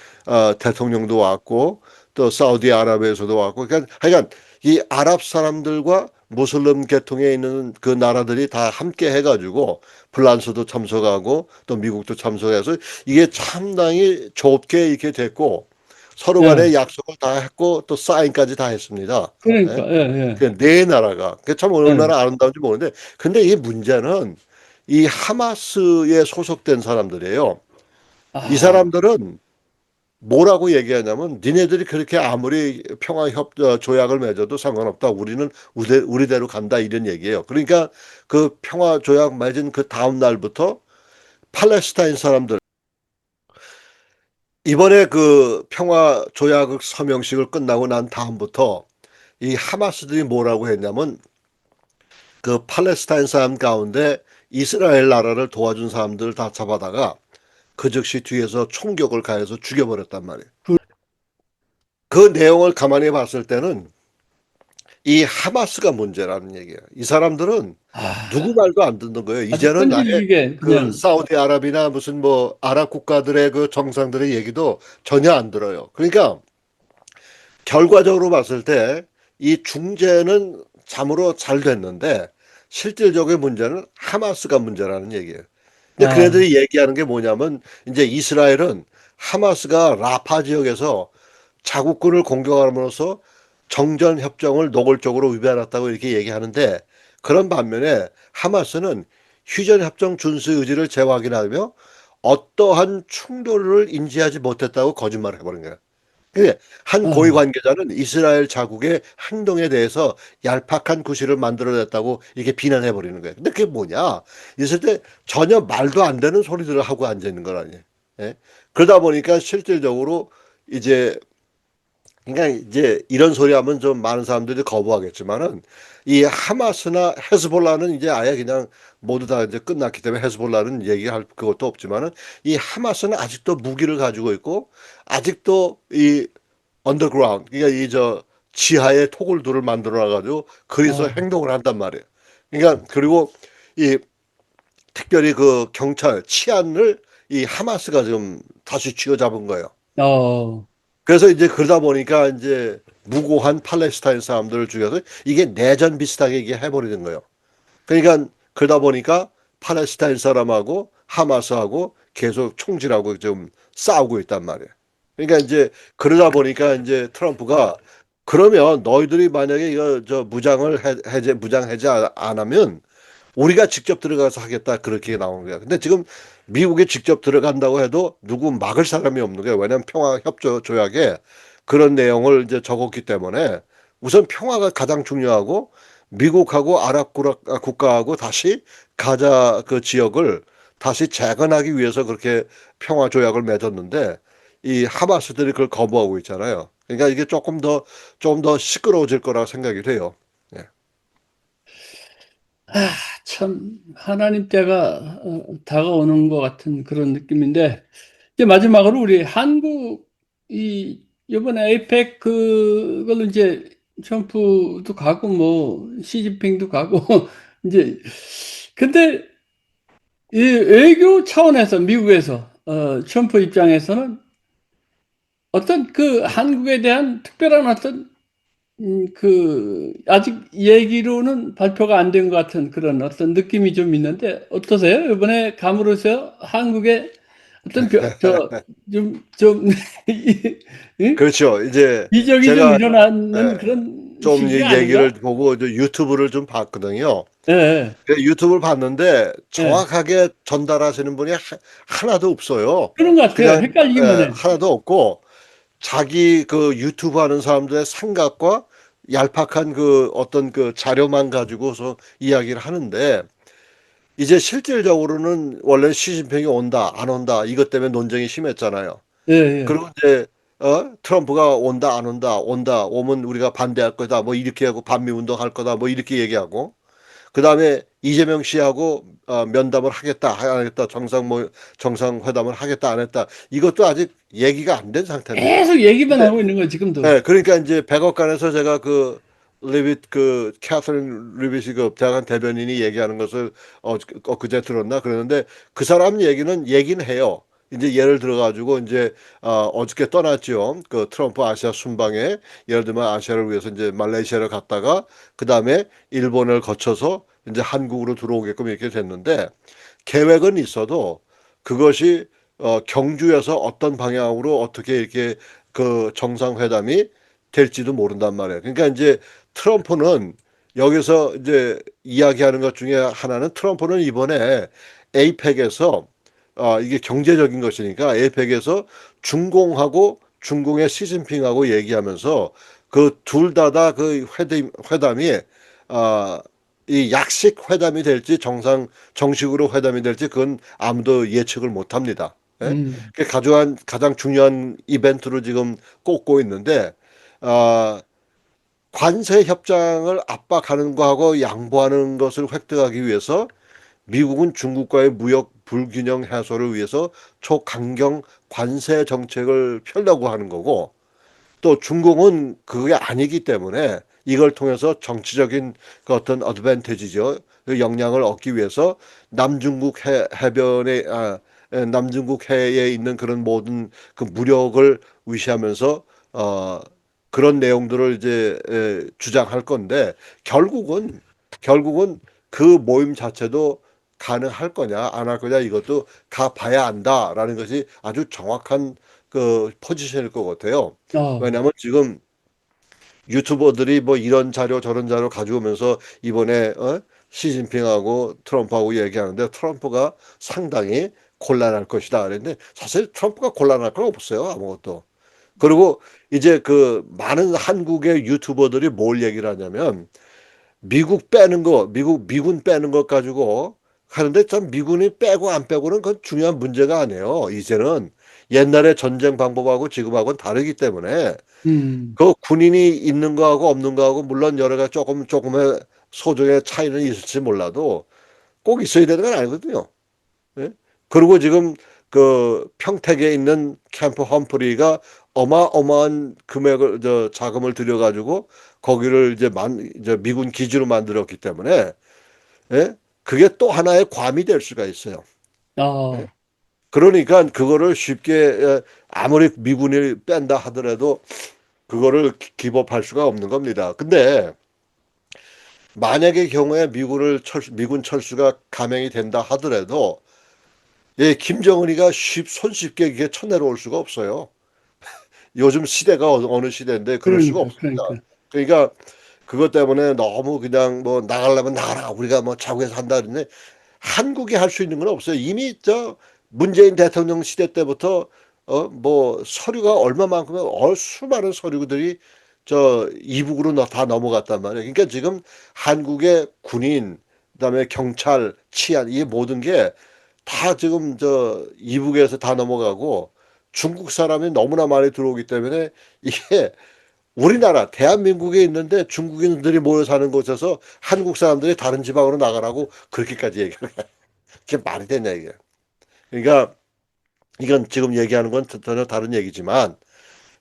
대통령도 왔고 또 사우디아라비아에서도 왔고 그러니까 하여간 이 아랍 사람들과 무슬림 계통에 있는 그 나라들이 다 함께 해가지고 프랑스도 참석하고 또 미국도 참석해서 이게 상당히 좁게 이렇게 됐고 서로 예. 간에 약속을 다 했고 또 사인까지 다 했습니다. 예? 그러니까. 예, 예. 그 네 나라가 그 참 예. 얼마나 아름다운지 모르는데 근데 이 문제는 이 하마스에 소속된 사람들이에요. 이 아, 사람들은 뭐라고 얘기하냐면 니네들이 그렇게 아무리 조약을 맺어도 상관없다. 우리는 우리대로 간다 이런 얘기예요. 그러니까 그 평화 조약 맺은 그 다음 날부터 팔레스타인 사람들 이번에 그 평화 조약 서명식을 끝나고 난 다음부터 이 하마스들이 뭐라고 했냐면 그 팔레스타인 사람 가운데 이스라엘 나라를 도와준 사람들을 다 잡아다가 그 즉시 뒤에서 총격을 가해서 죽여버렸단 말이에요. 그, 그 내용을 가만히 봤을 때는 이 하마스가 문제라는 얘기예요. 이 사람들은 아, 누구 말도 안 듣는 거예요. 아주 이제는 아예 끈질기게 그 그냥, 사우디아라비나 무슨 뭐 아랍 국가들의 그 정상들의 얘기도 전혀 안 들어요. 그러니까 결과적으로 봤을 때 이 중재는 참으로 잘 됐는데 실질적인 문제는 하마스가 문제라는 얘기예요. 근데 아, 그네들이 얘기하는 게 뭐냐면 이제 이스라엘은 하마스가 라파 지역에서 자국군을 공격함으로써 정전 협정을 노골적으로 위반했다고 이렇게 얘기하는데 그런 반면에 하마스는 휴전 협정 준수 의지를 재확인하며 어떠한 충돌을 인지하지 못했다고 거짓말을 해버린 거예요. 근데 한 고위 아, 관계자는 이스라엘 자국의 행동에 대해서 얄팍한 구실을 만들어냈다고 이렇게 비난해 버리는 거예요. 근데 그게 뭐냐? 있을 때 전혀 말도 안 되는 소리들을 하고 앉아 있는 건 아니에요. 예? 그러다 보니까 실질적으로 이제 그러니까 이제 이런 소리 하면 좀 많은 사람들이 거부하겠지만은 이 하마스나 헤즈볼라는 이제 아예 그냥 모두 다 이제 끝났기 때문에 헤즈볼라는 얘기할 그것도 없지만은 이 하마스는 아직도 무기를 가지고 있고 아직도 이 언더그라운드 그러니까 이 저 지하에 토굴들을 만들어 놔가지고 거기서 아, 행동을 한단 말이에요. 그러니까 그리고 이 특별히 그 경찰 치안을 이 하마스가 좀 다시 쥐어잡은 거예요. 어, 그래서 이제 그러다 보니까 이제 무고한 팔레스타인 사람들을 죽여서 이게 내전 비슷하게 이게 해버리는 거예요. 그러니까 그러다 보니까 팔레스타인 사람하고 하마스하고 계속 총질하고 좀 싸우고 있단 말이에요. 그러니까 이제 그러다 보니까 이제 트럼프가 그러면 너희들이 만약에 이거 저 무장을 해제 무장 해제 안 하면 우리가 직접 들어가서 하겠다 그렇게 나온 거야. 근데 지금 미국이 직접 들어간다고 해도 누구 막을 사람이 없는 거예요. 왜냐하면 평화 협조 조약에 그런 내용을 이제 적었기 때문에 우선 평화가 가장 중요하고 미국하고 아랍 국가하고 다시 가자 그 지역을 다시 재건하기 위해서 그렇게 평화 조약을 맺었는데 이 하마스들이 그걸 거부하고 있잖아요. 그러니까 이게 조금 더 시끄러워질 거라고 생각이 돼요. 예. 참, 하나님 때가 다가오는 것 같은 그런 느낌인데, 이제 마지막으로 우리 한국, 이번에 에이펙 그걸로 이제 트럼프도 가고, 뭐, 시진핑도 가고, 이제, 근데 이 외교 차원에서 미국에서, 트럼프 입장에서는 어떤 그 한국에 대한 특별한 어떤 아직 얘기로는 발표가 안 된 것 같은 그런 어떤 느낌이 좀 있는데, 어떠세요? 이번에 감으로써 한국의 어떤, 이- 그렇죠. 이제 이적이 좀 제가 일어나는 예, 그런 좀 시기가 이 얘기를 아닌가? 보고 이제 유튜브를 좀 봤거든요. 예, 그 유튜브를 봤는데 예, 예. 정확하게 전달하시는 분이 하나도 없어요. 그런 것 같아요. 그냥 헷갈리기만 해. 하나도 없고 자기 그 유튜브 하는 사람들의 생각과 얄팍한 그 어떤 그 자료만 가지고서 이야기를 하는데 이제 실질적으로는 원래 시진핑이 온다, 안 온다 이것 때문에 논쟁이 심했잖아요. 예, 예. 그리고 이제 트럼프가 온다, 안 온다, 온다, 오면 우리가 반대할 거다, 뭐 이렇게 하고 반미 운동할 거다, 뭐 이렇게 얘기하고 그다음에 이재명 씨하고 면담을 하겠다, 안 하겠다, 정상회담을 하겠다, 안 했다. 이것도 아직 얘기가 안 된 상태입니다. 계속 얘기만 근데 하고 있는 거예요, 지금도. 네, 그러니까 이제 백악관에서 제가 그 리빗 그 캐서린 리빗이 그 대학원 대변인이 얘기하는 것을 그제 들었나 그러는데 그 사람 얘기는 얘기는 해요. 이제 예를 들어 가지고 이제 어저께 떠났죠. 그 트럼프 아시아 순방에 예를 들면 아시아를 위해서 이제 말레이시아를 갔다가 그다음에 일본을 거쳐서 이제 한국으로 들어오게끔 이렇게 됐는데 계획은 있어도 그것이 경주에서 어떤 방향으로 어떻게 이렇게 그 정상회담이 될지도 모른단 말이에요. 그러니까 이제 트럼프는 여기서 이제 이야기하는 것 중에 하나는 트럼프는 이번에 에이펙에서 이게 경제적인 것이니까 에이펙에서 중공하고 중공의 시진핑하고 얘기하면서 그 둘 다다 그 회담이 아, 이 약식 회담이 될지 정식으로 회담이 될지 그건 아무도 예측을 못 합니다. 예? 음. 그 가장 중요한 이벤트로 지금 꼽고 있는데 아, 관세 협정을 압박하는 거하고 양보하는 것을 획득하기 위해서 미국은 중국과의 무역 불균형 해소를 위해서 초강경 관세 정책을 펴려고 하는 거고 또 중국은 그게 아니기 때문에 이걸 통해서 정치적인 그 어떤 어드밴티지죠. 그 영향을 얻기 위해서 남중국 해변에 남중국 해에 있는 그런 모든 그 무력을 위시하면서 어 그런 내용들을 이제 주장할 건데 결국은 결국은 그 모임 자체도 가능할 거냐 안 할 거냐 이것도 가봐야 안다라는 것이 아주 정확한 그 포지션일 것 같아요. 아, 왜냐하면 지금 유튜버들이 뭐 이런 자료 저런 자료 가져오면서 이번에 시진핑하고 트럼프하고 얘기하는데 트럼프가 상당히 곤란할 것이다. 그랬는데 사실 트럼프가 곤란할 건 없어요. 아무것도. 그리고 이제 그 많은 한국의 유튜버들이 뭘 얘기를 하냐면 미국 빼는 거, 미군 빼는 것 가지고 하는데 참 미군이 빼고 안 빼고는 그건 중요한 문제가 아니에요. 이제는 옛날에 전쟁 방법하고 지금하고는 다르기 때문에 음, 그 군인이 있는 거하고 없는 거하고 물론 여러 가지 조금의 소정의 차이는 있을지 몰라도 꼭 있어야 되는 건 아니거든요. 예? 그리고 지금 그 평택에 있는 캠프 험프리가 어마어마한 금액을 자금을 들여가지고 거기를 이제 미군 기지로 만들었기 때문에 예? 그게 또 하나의 괌이 될 수가 있어요. 예? 아, 그러니까 그거를 쉽게 아무리 미군이 뺀다 하더라도 그거를 기법할 수가 없는 겁니다. 근데 만약의 경우에 미군 철수가 감행이 된다 하더라도 예, 김정은이가 손쉽게 이게 쳐내려올 수가 없어요. 요즘 시대가 어느 시대인데 그럴 수가 그러니까, 없습니다. 그러니까. 그러니까 그것 때문에 너무 그냥 뭐 나가려면 나가라 우리가 뭐 자국에서 한다 그러는데 한국이 할 수 있는 건 없어요. 이미 저 문재인 대통령 시대 때부터 뭐 서류가 얼마만큼 수많은 서류들이 저 이북으로 다 넘어갔단 말이에요. 그러니까 지금 한국의 군인 그다음에 경찰 치안 이 모든 게 다 지금 저 이북에서 다 넘어가고 중국 사람이 너무나 많이 들어오기 때문에 이게 우리나라 대한민국에 있는데 중국인들이 모여 사는 곳에서 한국 사람들이 다른 지방으로 나가라고 그렇게까지 얘기를 해. 그게 말이 되냐 이게. 그러니까 이건 지금 얘기하는 건 전혀 다른 얘기지만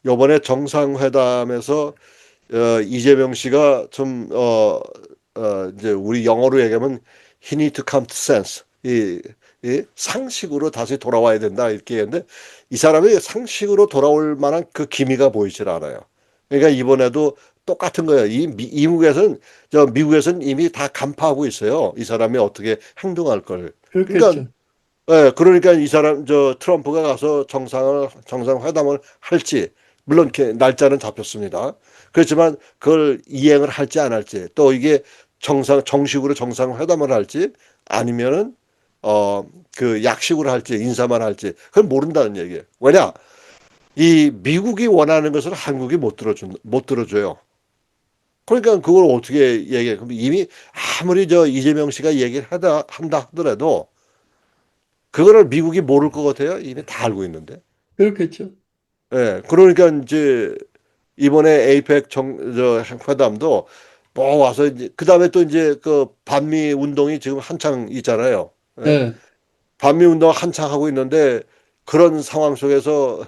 요번에 정상회담에서 이재명 씨가 좀 이제 우리 영어로 얘기하면 he need to come to sense 이 상식으로 다시 돌아와야 된다 이렇게 했는데 이 사람이 상식으로 돌아올 만한 그 기미가 보이질 않아요. 그러니까 이번에도 똑같은 거예요. 미국에서는 이미 다 간파하고 있어요. 이 사람이 어떻게 행동할 걸. 그러니까 그렇겠죠. 그러니까 이 사람 저 트럼프가 가서 정상회담을 할지 물론 날짜는 잡혔습니다. 그렇지만 그걸 이행을 할지 안 할지 또 이게 정식으로 정상회담을 할지 아니면은 그 약식으로 할지 인사만 할지 그걸 모른다는 얘기예요. 왜냐? 이 미국이 원하는 것을 한국이 못 들어줘요. 그러니까 그걸 어떻게 얘기해? 그럼 이미 아무리 저 이재명 씨가 얘기를 한다 하더라도 그거를 미국이 모를 것 같아요. 이미 다 알고 있는데. 그렇겠죠. 예. 그러니까 이제 이번에 에이펙 회담도 뭐 와서 이제 그다음에 또 이제 그 반미 운동이 지금 한창 있잖아요. 예? 네, 반미 운동 한창 하고 있는데 그런 상황 속에서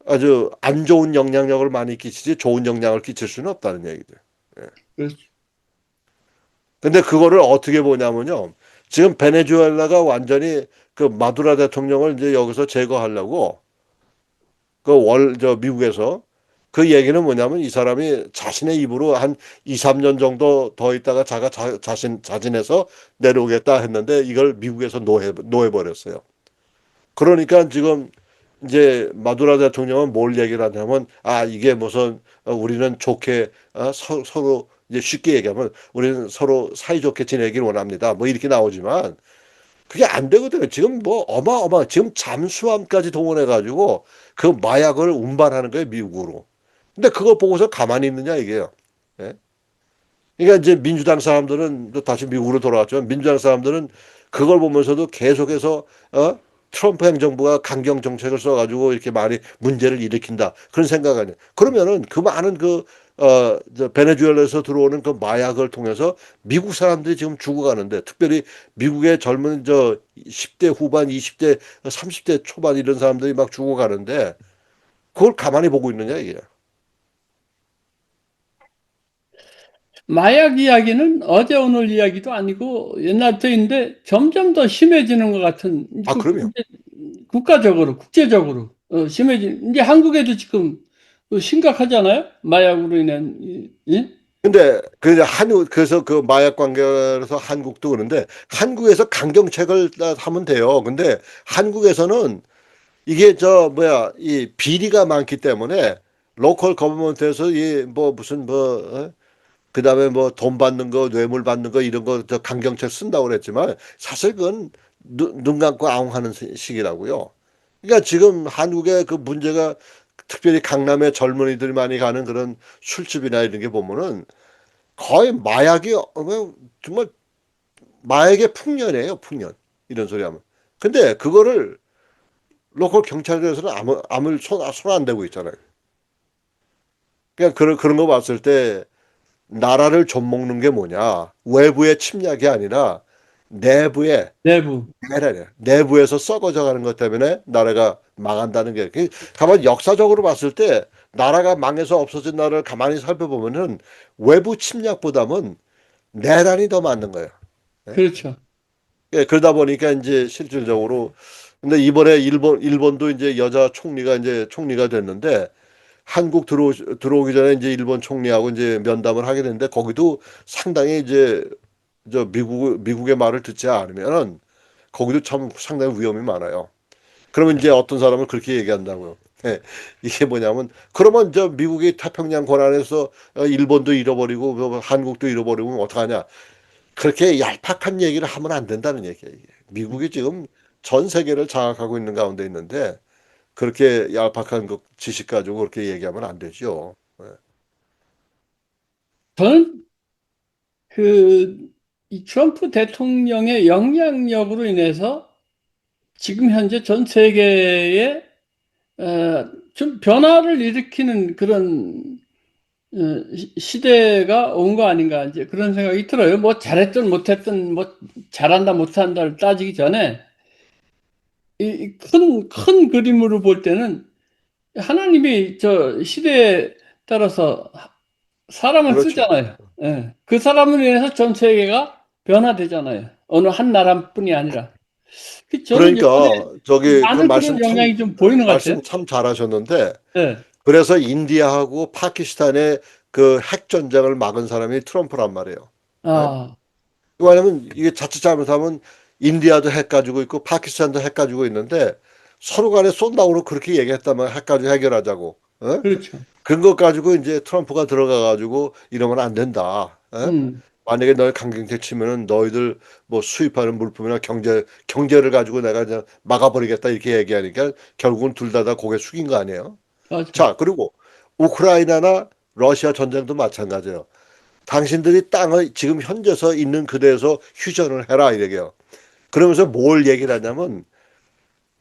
아주 안 좋은 영향력을 많이 끼치지 좋은 영향을 끼칠 수는 없다는 얘기죠. 예. 그렇죠. 근데 그거를 어떻게 보냐면요. 지금 베네수엘라가 완전히 그 마두라 대통령을 이제 여기서 제거하려고 미국에서 그 얘기는 뭐냐면 이 사람이 자신의 입으로 한 2, 3년 정도 더 있다가 자진해서 내려오겠다 했는데 이걸 미국에서 놓아버렸어요. 그러니까 지금 이제 마두라 대통령은 뭘 얘기를 하냐면 이게 무슨 우리는 좋게 서로 이제 쉽게 얘기하면 우리는 서로 사이좋게 지내길 원합니다. 뭐 이렇게 나오지만 그게 안 되거든요. 지금 뭐 지금 잠수함까지 동원해 가지고 그 마약을 운반하는 거예요, 미국으로. 근데 그거 보고서 가만히 있느냐 이게요. 예? 그러니까 이제 민주당 사람들은 또 다시 미국으로 돌아왔지만 민주당 사람들은 그걸 보면서도 계속해서 트럼프 행정부가 강경 정책을 써가지고 이렇게 많이 문제를 일으킨다 그런 생각 아니에요. 그러면은 그 많은 그 저 베네수엘라에서 들어오는 그 마약을 통해서 미국 사람들이 지금 죽어가는데, 특별히 미국의 젊은 저 10대 후반, 20대, 30대 초반 이런 사람들이 막 죽어가는데, 그걸 가만히 보고 있느냐, 이게. 마약 이야기는 어제 오늘 이야기도 아니고 옛날부터 있는데 점점 더 심해지는 것 같은 아, 그럼요. 이제 국가적으로 국제적으로 심해지. 이제 한국에도 지금 심각하잖아요. 마약으로 인한 예? 근데 그 한국 그래서 그 마약 관계에서 한국도 그런데 한국에서 강경책을 하면 돼요. 근데 한국에서는 이게 저 뭐야 이 비리가 많기 때문에 로컬 거버먼트에서 이 뭐 무슨 뭐 그다음에 뭐 돈 받는 거 뇌물 받는 거 이런 거 저 강경책 쓴다고 그랬지만 사실 그건 눈 감고 아웅하는 식이라고요. 그러니까 지금 한국의 그 문제가 특별히 강남의 젊은이들 많이 가는 그런 술집이나 이런 게 보면은 거의 마약이 정말 마약의 풍년이에요, 풍년. 이런 소리 하면. 근데 그거를 로컬 경찰들에서는 아무 손 안 대고 있잖아요. 그러니까 그런 거 봤을 때 나라를 좀먹는 게 뭐냐. 외부의 침략이 아니라 내부의 내부. 내부에서 썩어져 가는 것 때문에 나라가 망한다는 게. 가만 역사적으로 봤을 때 나라가 망해서 없어진 나라를 가만히 살펴보면은 외부 침략보다는 내란이 더 많은 거예요. 예? 그렇죠. 예, 그러다 보니까 이제 실질적으로 근데 이번에 일본도 이제 여자 총리가 이제 총리가 됐는데 한국 들어오기 전에 이제 일본 총리하고 이제 면담을 하게 됐는데 거기도 상당히 이제 저 미국의 말을 듣지 않으면은 거기도 참 상당히 위험이 많아요. 그러면 이제 어떤 사람은 그렇게 얘기한다고요. 예, 이게 뭐냐면 그러면 저 미국이 태평양 권한에서 일본도 잃어버리고 뭐 한국도 잃어버리면 어떡하냐. 그렇게 얄팍한 얘기를 하면 안 된다는 얘기예요. 이게. 미국이 지금 전 세계를 장악하고 있는 가운데 있는데 그렇게 얄팍한 그 지식 가지고 그렇게 얘기하면 안 되죠. 예. 저는 이 트럼프 대통령의 영향력으로 인해서 지금 현재 전 세계에 좀 변화를 일으키는 그런 시대가 온 거 아닌가 이제 그런 생각이 들어요. 뭐 잘했든 못했든 뭐 잘한다 못한다를 따지기 전에 이 큰 그림으로 볼 때는 하나님이 저 시대에 따라서 사람을 그렇죠. 쓰잖아요. 예. 그 사람을 인해서 전 세계가 변화되잖아요. 어느 한 나라뿐이 아니라. 저는 그러니까 이번에 저기 그 많은 그런 영향이 좀 보이는 것 같아요. 말씀 참 잘하셨는데 예. 그래서 인디아하고 파키스탄의 그 핵 전쟁을 막은 사람이 트럼프란 말이에요. 예? 아, 왜냐하면 이게 자칫 잘못하면 인디아도 핵 가지고 있고 파키스탄도 핵 가지고 있는데 서로 간에 쏜다고 그렇게 얘기했다면 핵 가지고 해결하자고. 어? 그렇죠. 그런 것 가지고 이제 트럼프가 들어가 가지고 이러면 안 된다. 어? 음, 만약에 너희 강경책 치면은 너희들 뭐 수입하는 물품이나 경제를 가지고 내가 그냥 막아버리겠다 이렇게 얘기하니까 결국은 둘 다 고개 숙인 거 아니에요? 맞아. 자, 그리고 우크라이나나 러시아 전쟁도 마찬가지예요. 당신들이 땅을 지금 현재서 있는 그대에서 휴전을 해라 이래요. 그러면서 뭘 얘기를 하냐면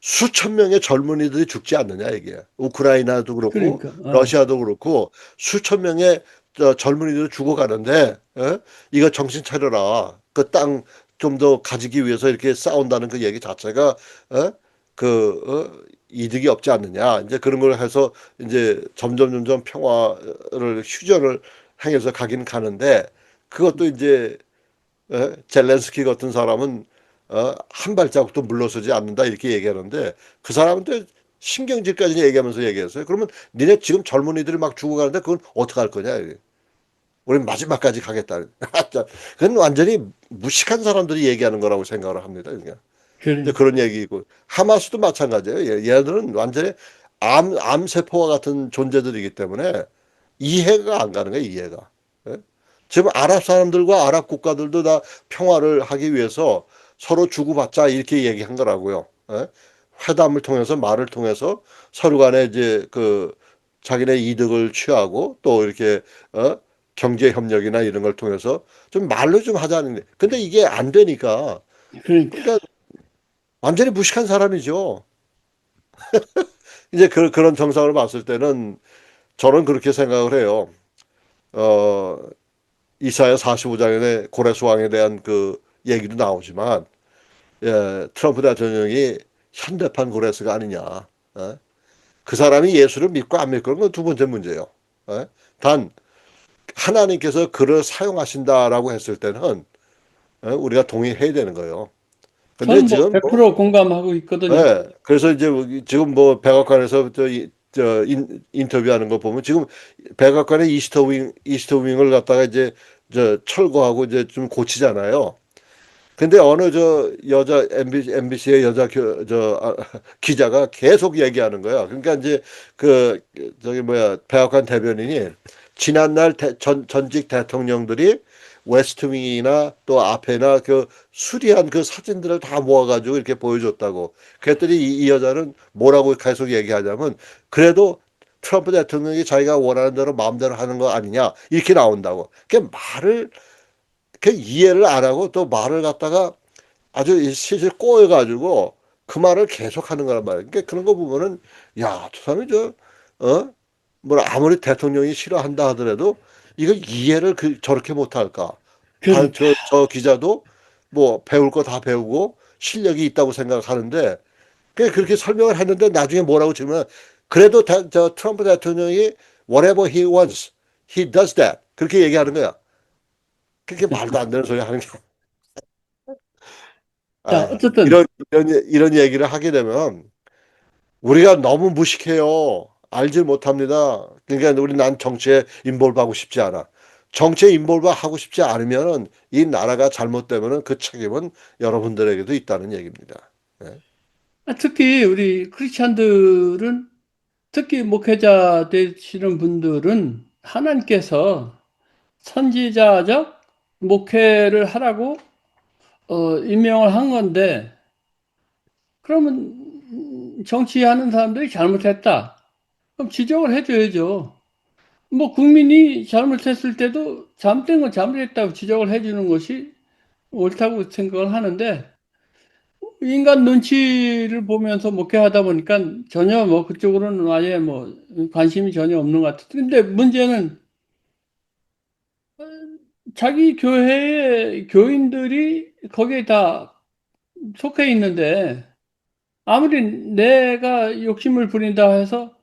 수천 명의 젊은이들이 죽지 않느냐 이게. 우크라이나도 그렇고 그러니까, 러시아도 그렇고 수천 명의 저 젊은이들이 죽어가는데 이거 정신 차려라. 그 땅 좀 더 가지기 위해서 이렇게 싸운다는 그 얘기 자체가 이득이 없지 않느냐. 이제 그런 걸 해서 이제 점점 평화를 휴전을 향해서 가긴 가는데 그것도 이제 젤렌스키 같은 사람은 한 발자국도 물러서지 않는다 이렇게 얘기하는데 그 사람은 또 신경질까지 얘기하면서 얘기했어요. 그러면 니네 지금 젊은이들이 막 죽어가는데 그건 어떻게 할 거냐? 우리는 마지막까지 가겠다. 그건 완전히 무식한 사람들이 얘기하는 거라고 생각을 합니다. 그냥. 이제 그러니까. 그런 얘기고 하마스도 마찬가지예요. 얘들은 완전히 암세포와 같은 존재들이기 때문에 이해가 안 가는 거예요. 이해가. 예? 지금 아랍 사람들과 아랍 국가들도 다 평화를 하기 위해서 서로 주고받자 이렇게 얘기한 거라고요. 예? 회담을 통해서 말을 통해서 서로 간에 이제 그 자기네 이득을 취하고 또 이렇게 경제 협력이나 이런 걸 통해서 좀 말로 좀 하자는. 근데 이게 안 되니까 그러니까. 그러니까 완전히 무식한 사람이죠. 이제 그런 정상을 봤을 때는 저는 그렇게 생각을 해요. 어, 이사야 45장의 고레스왕에 대한 그 얘기도 나오지만, 예, 트럼프 대통령이 현대판 고레스가 아니냐. 어? 그 사람이 예수를 믿고 안 믿고는 건 두 번째 문제예요. 어? 단 하나님께서 그를 사용하신다라고 했을 때는 우리가 동의해야 되는 거예요. 근데 저는 뭐 지금 뭐, 100% 공감하고 있거든요. 예, 그래서 이제 지금 뭐 백악관에서 인터뷰하는 거 보면 지금 백악관의 이스트윙을 갖다가 이제 철거하고 이제 좀 고치잖아요. 근데 어느 여자 MBC의 여자 기자가 계속 얘기하는 거야. 그러니까 이제 그 저기 뭐야 백악관 대변인이 지난날 전직 대통령들이 웨스트윙이나 또 앞에나 그 수리한 그 사진들을 다 모아가지고 이렇게 보여줬다고. 그랬더니 이 여자는 뭐라고 계속 얘기하냐면 그래도 트럼프 대통령이 자기가 원하는 대로 마음대로 하는 거 아니냐 이렇게 나온다고. 그 말을 그 이해를 안 하고 또 말을 갖다가 아주 실실 꼬여가지고 그 말을 계속 하는 거란 말이에요. 그러니까 그런 거 보면은 야, 저 사람이 뭐라 아무리 대통령이 싫어한다 하더라도 이걸 이해를 저렇게 못할까? 그러니까 저 기자도 뭐 배울 거 다 배우고 실력이 있다고 생각하는데 그렇게 설명을 했는데 나중에 뭐라고 치면 그래도 저 트럼프 대통령이 whatever he wants, he does that. 그렇게 얘기하는 거야. 그렇게 말도 안 되는 소리 하는 게 자, 아, 어쨌든 이런 얘기를 하게 되면 우리가 너무 무식해요. 알질 못합니다. 그러니까 우리 난 정치에 인볼브하고 싶지 않아. 정치에 인볼브하고 싶지 않으면은 이 나라가 잘못되면은 그 책임은 여러분들에게도 있다는 얘기입니다. 예. 특히 우리 크리스찬들은 특히 목회자 되시는 분들은 하나님께서 선지자적 목회를 하라고 임명을 한 건데 그러면 정치하는 사람들이 잘못했다. 그럼 지적을 해줘야죠. 뭐 국민이 잘못했을 때도 잘못된 건 잘못했다고 지적을 해주는 것이 옳다고 생각을 하는데 인간 눈치를 보면서 목회하다 보니까 전혀 뭐 그쪽으로는 아예 뭐 관심이 전혀 없는 것 같아요. 근데 문제는 자기 교회의 교인들이 거기에 다 속해 있는데 아무리 내가 욕심을 부린다 해서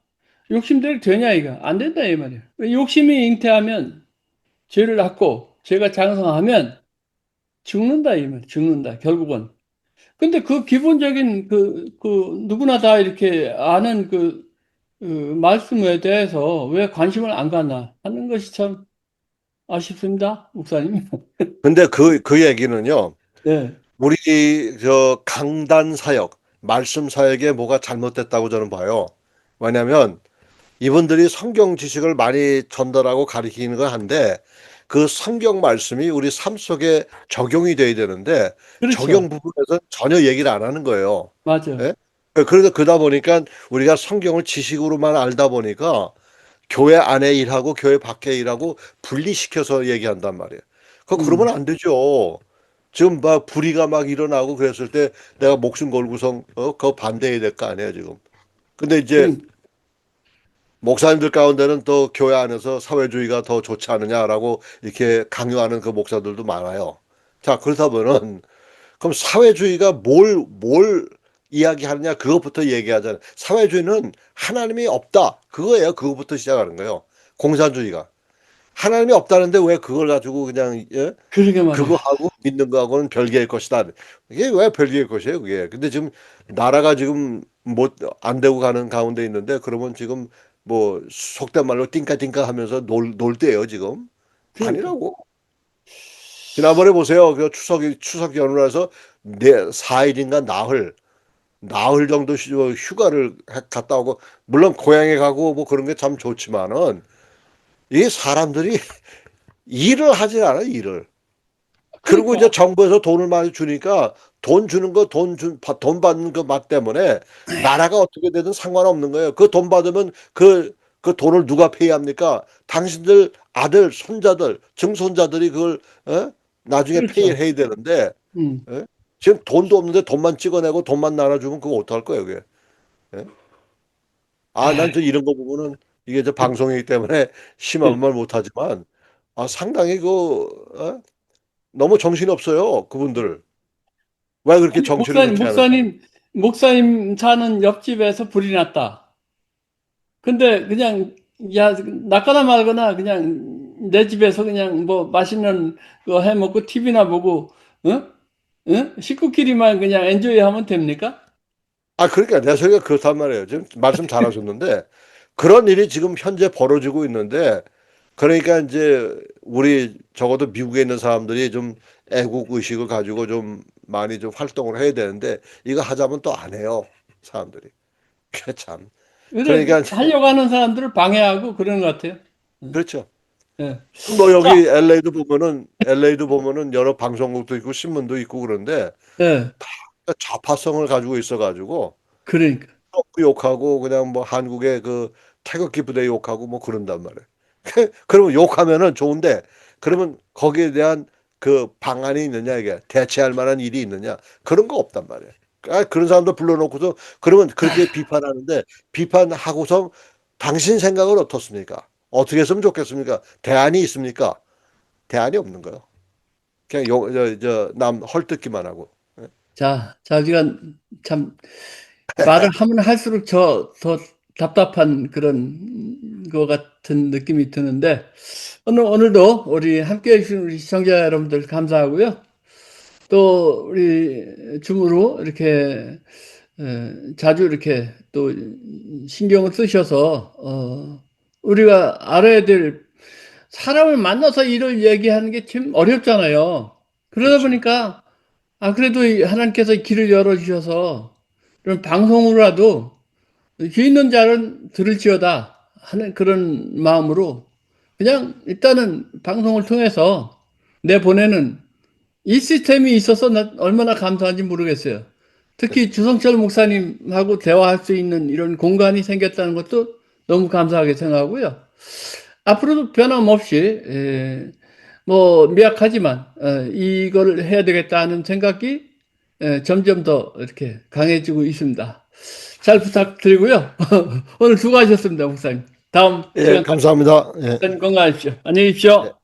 욕심대로 되냐 이거 안 된다 이 말이에요. 욕심이 잉태하면 죄를 낳고 죄가 장성하면 죽는다 이 말이에요. 죽는다 결국은. 근데 그 기본적인 누구나 다 이렇게 아는 그 말씀에 대해서 왜 관심을 안 갖나 하는 것이 참 아쉽습니다, 목사님. 근데 그 얘기는요. 네, 우리 저 강단 사역, 말씀 사역에 뭐가 잘못됐다고 저는 봐요. 왜냐하면 이분들이 성경 지식을 많이 전달하고 가르치는 건 한데 그 성경 말씀이 우리 삶 속에 적용이 돼야 되는데 적용 그렇죠. 부분에서 전혀 얘기를 안 하는 거예요. 맞아. 예? 그래서 그러다 보니까 우리가 성경을 지식으로만 알다 보니까 교회 안에 일하고 교회 밖에 일하고 분리시켜서 얘기한단 말이에요. 그러면 음. 안 되죠. 지금 막 불의가 막 일어나고 그랬을 때 내가 목숨 걸고서 그거 반대해야 될 거 아니에요, 지금. 근데 이제 그러니까 목사님들 가운데는 또 교회 안에서 사회주의가 더 좋지 않느냐라고 이렇게 강요하는 그 목사들도 많아요. 자, 그렇다면은 그럼 사회주의가 뭘 이야기하느냐 그것부터 얘기하잖아요. 사회주의는 하나님이 없다. 그거예요. 그거부터 시작하는 거예요. 공산주의가. 하나님이 없다는데 왜 그걸 가지고 그냥 예? 그러게 말이야. 그거하고 믿는 거하고는 별개의 것이다. 이게 왜 별개의 것이에요, 그게. 근데 지금 나라가 지금 못 안 되고 가는 가운데 있는데 그러면 지금 뭐 속된 말로 띵까띵까 하면서 놀 때예요, 지금. 그러니까 아니라고. 지난번에 보세요. 그 추석 연휴라서 네 4일인가 나흘 정도 휴가를 갔다 오고 물론 고향에 가고 뭐 그런 게 참 좋지만은 이 사람들이 일을 하질 않아, 일을. 그리고 이제 그러니까 정부에서 돈을 많이 주니까 돈 주는 거 돈 받는 그 맛 때문에 나라가 어떻게 되든 상관없는 거예요. 그 돈 받으면 그 돈을 누가 페이합니까? 당신들 아들, 손자들, 증손자들이 그걸 나중에 페이를 그렇죠. 해야 되는데 음. 예? 지금 돈도 없는데 돈만 찍어내고 돈만 나눠주면 그거 어떡할 거예요, 그게? 예? 아, 아, 난 저 이런 거 보면은 이게 저 방송이기 때문에 심한 말 못하지만 상당히 너무 정신없어요, 그분들. 왜 그렇게 아니, 정치를 그렇게 하는지. 목사님 사는 옆집에서 불이 났다. 근데 그냥, 야, 났거나 말거나 그냥 내 집에서 그냥 뭐 맛있는 거 해 먹고 TV나 보고, 어? 식구끼리만 그냥 엔조이 하면 됩니까? 그러니까 내 소리가 그렇단 말이에요. 지금 말씀 잘하셨는데, 그런 일이 지금 현재 벌어지고 있는데, 그러니까 이제 우리 적어도 미국에 있는 사람들이 좀 애국 의식을 가지고 좀 많이 좀 활동을 해야 되는데, 이거 하자면 또 안 해요, 사람들이. 그게 참. 근데 그러니까 하려고 하는 사람들을 방해하고 그러는 것 같아요. 그렇죠. 예. 뭐 자, 여기 LA도 보면은 여러 방송국도 있고 신문도 있고 그런데 예. 좌파성을 가지고 있어가지고 그러니까. 트럼프 욕하고 그냥 뭐 한국의 그 태극기 부대 욕하고 뭐 그런단 말이에요. 그러면 욕하면은 좋은데 그러면 거기에 대한 그 방안이 있느냐 이게 대체할 만한 일이 있느냐 그런 거 없단 말이에요. 그런 사람도 불러놓고서 그러면 그렇게 비판하는데 비판하고서 당신 생각은 어떻습니까? 어떻게 했으면 좋겠습니까? 대안이 있습니까? 대안이 없는 거예요. 그냥 남 헐뜯기만 하고. 자, 우리가 참 말을 하면 할수록 더 답답한 그런 것 같은 느낌이 드는데, 오늘도 우리 함께 해주신 우리 시청자 여러분들 감사하고요. 또 우리 줌으로 이렇게 자주 이렇게 또 신경을 쓰셔서 우리가 알아야 될 사람을 만나서 일을 얘기하는 게 참 어렵잖아요. 그러다 그렇죠. 보니까 그래도 하나님께서 길을 열어주셔서 이런 방송으로라도 귀 있는 자는 들을지어다 하는 그런 마음으로 그냥 일단은 방송을 통해서 내보내는 이 시스템이 있어서 나 얼마나 감사한지 모르겠어요. 특히 주성철 목사님하고 대화할 수 있는 이런 공간이 생겼다는 것도 너무 감사하게 생각하고요. 앞으로도 변함없이 뭐 미약하지만 이걸 해야 되겠다는 생각이 점점 더 이렇게 강해지고 있습니다. 잘 부탁드리고요. 오늘 수고하셨습니다, 목사님. 다음 예, 시간 감사합니다. 예. 건강하십시오. 안녕히 예. 계십시오.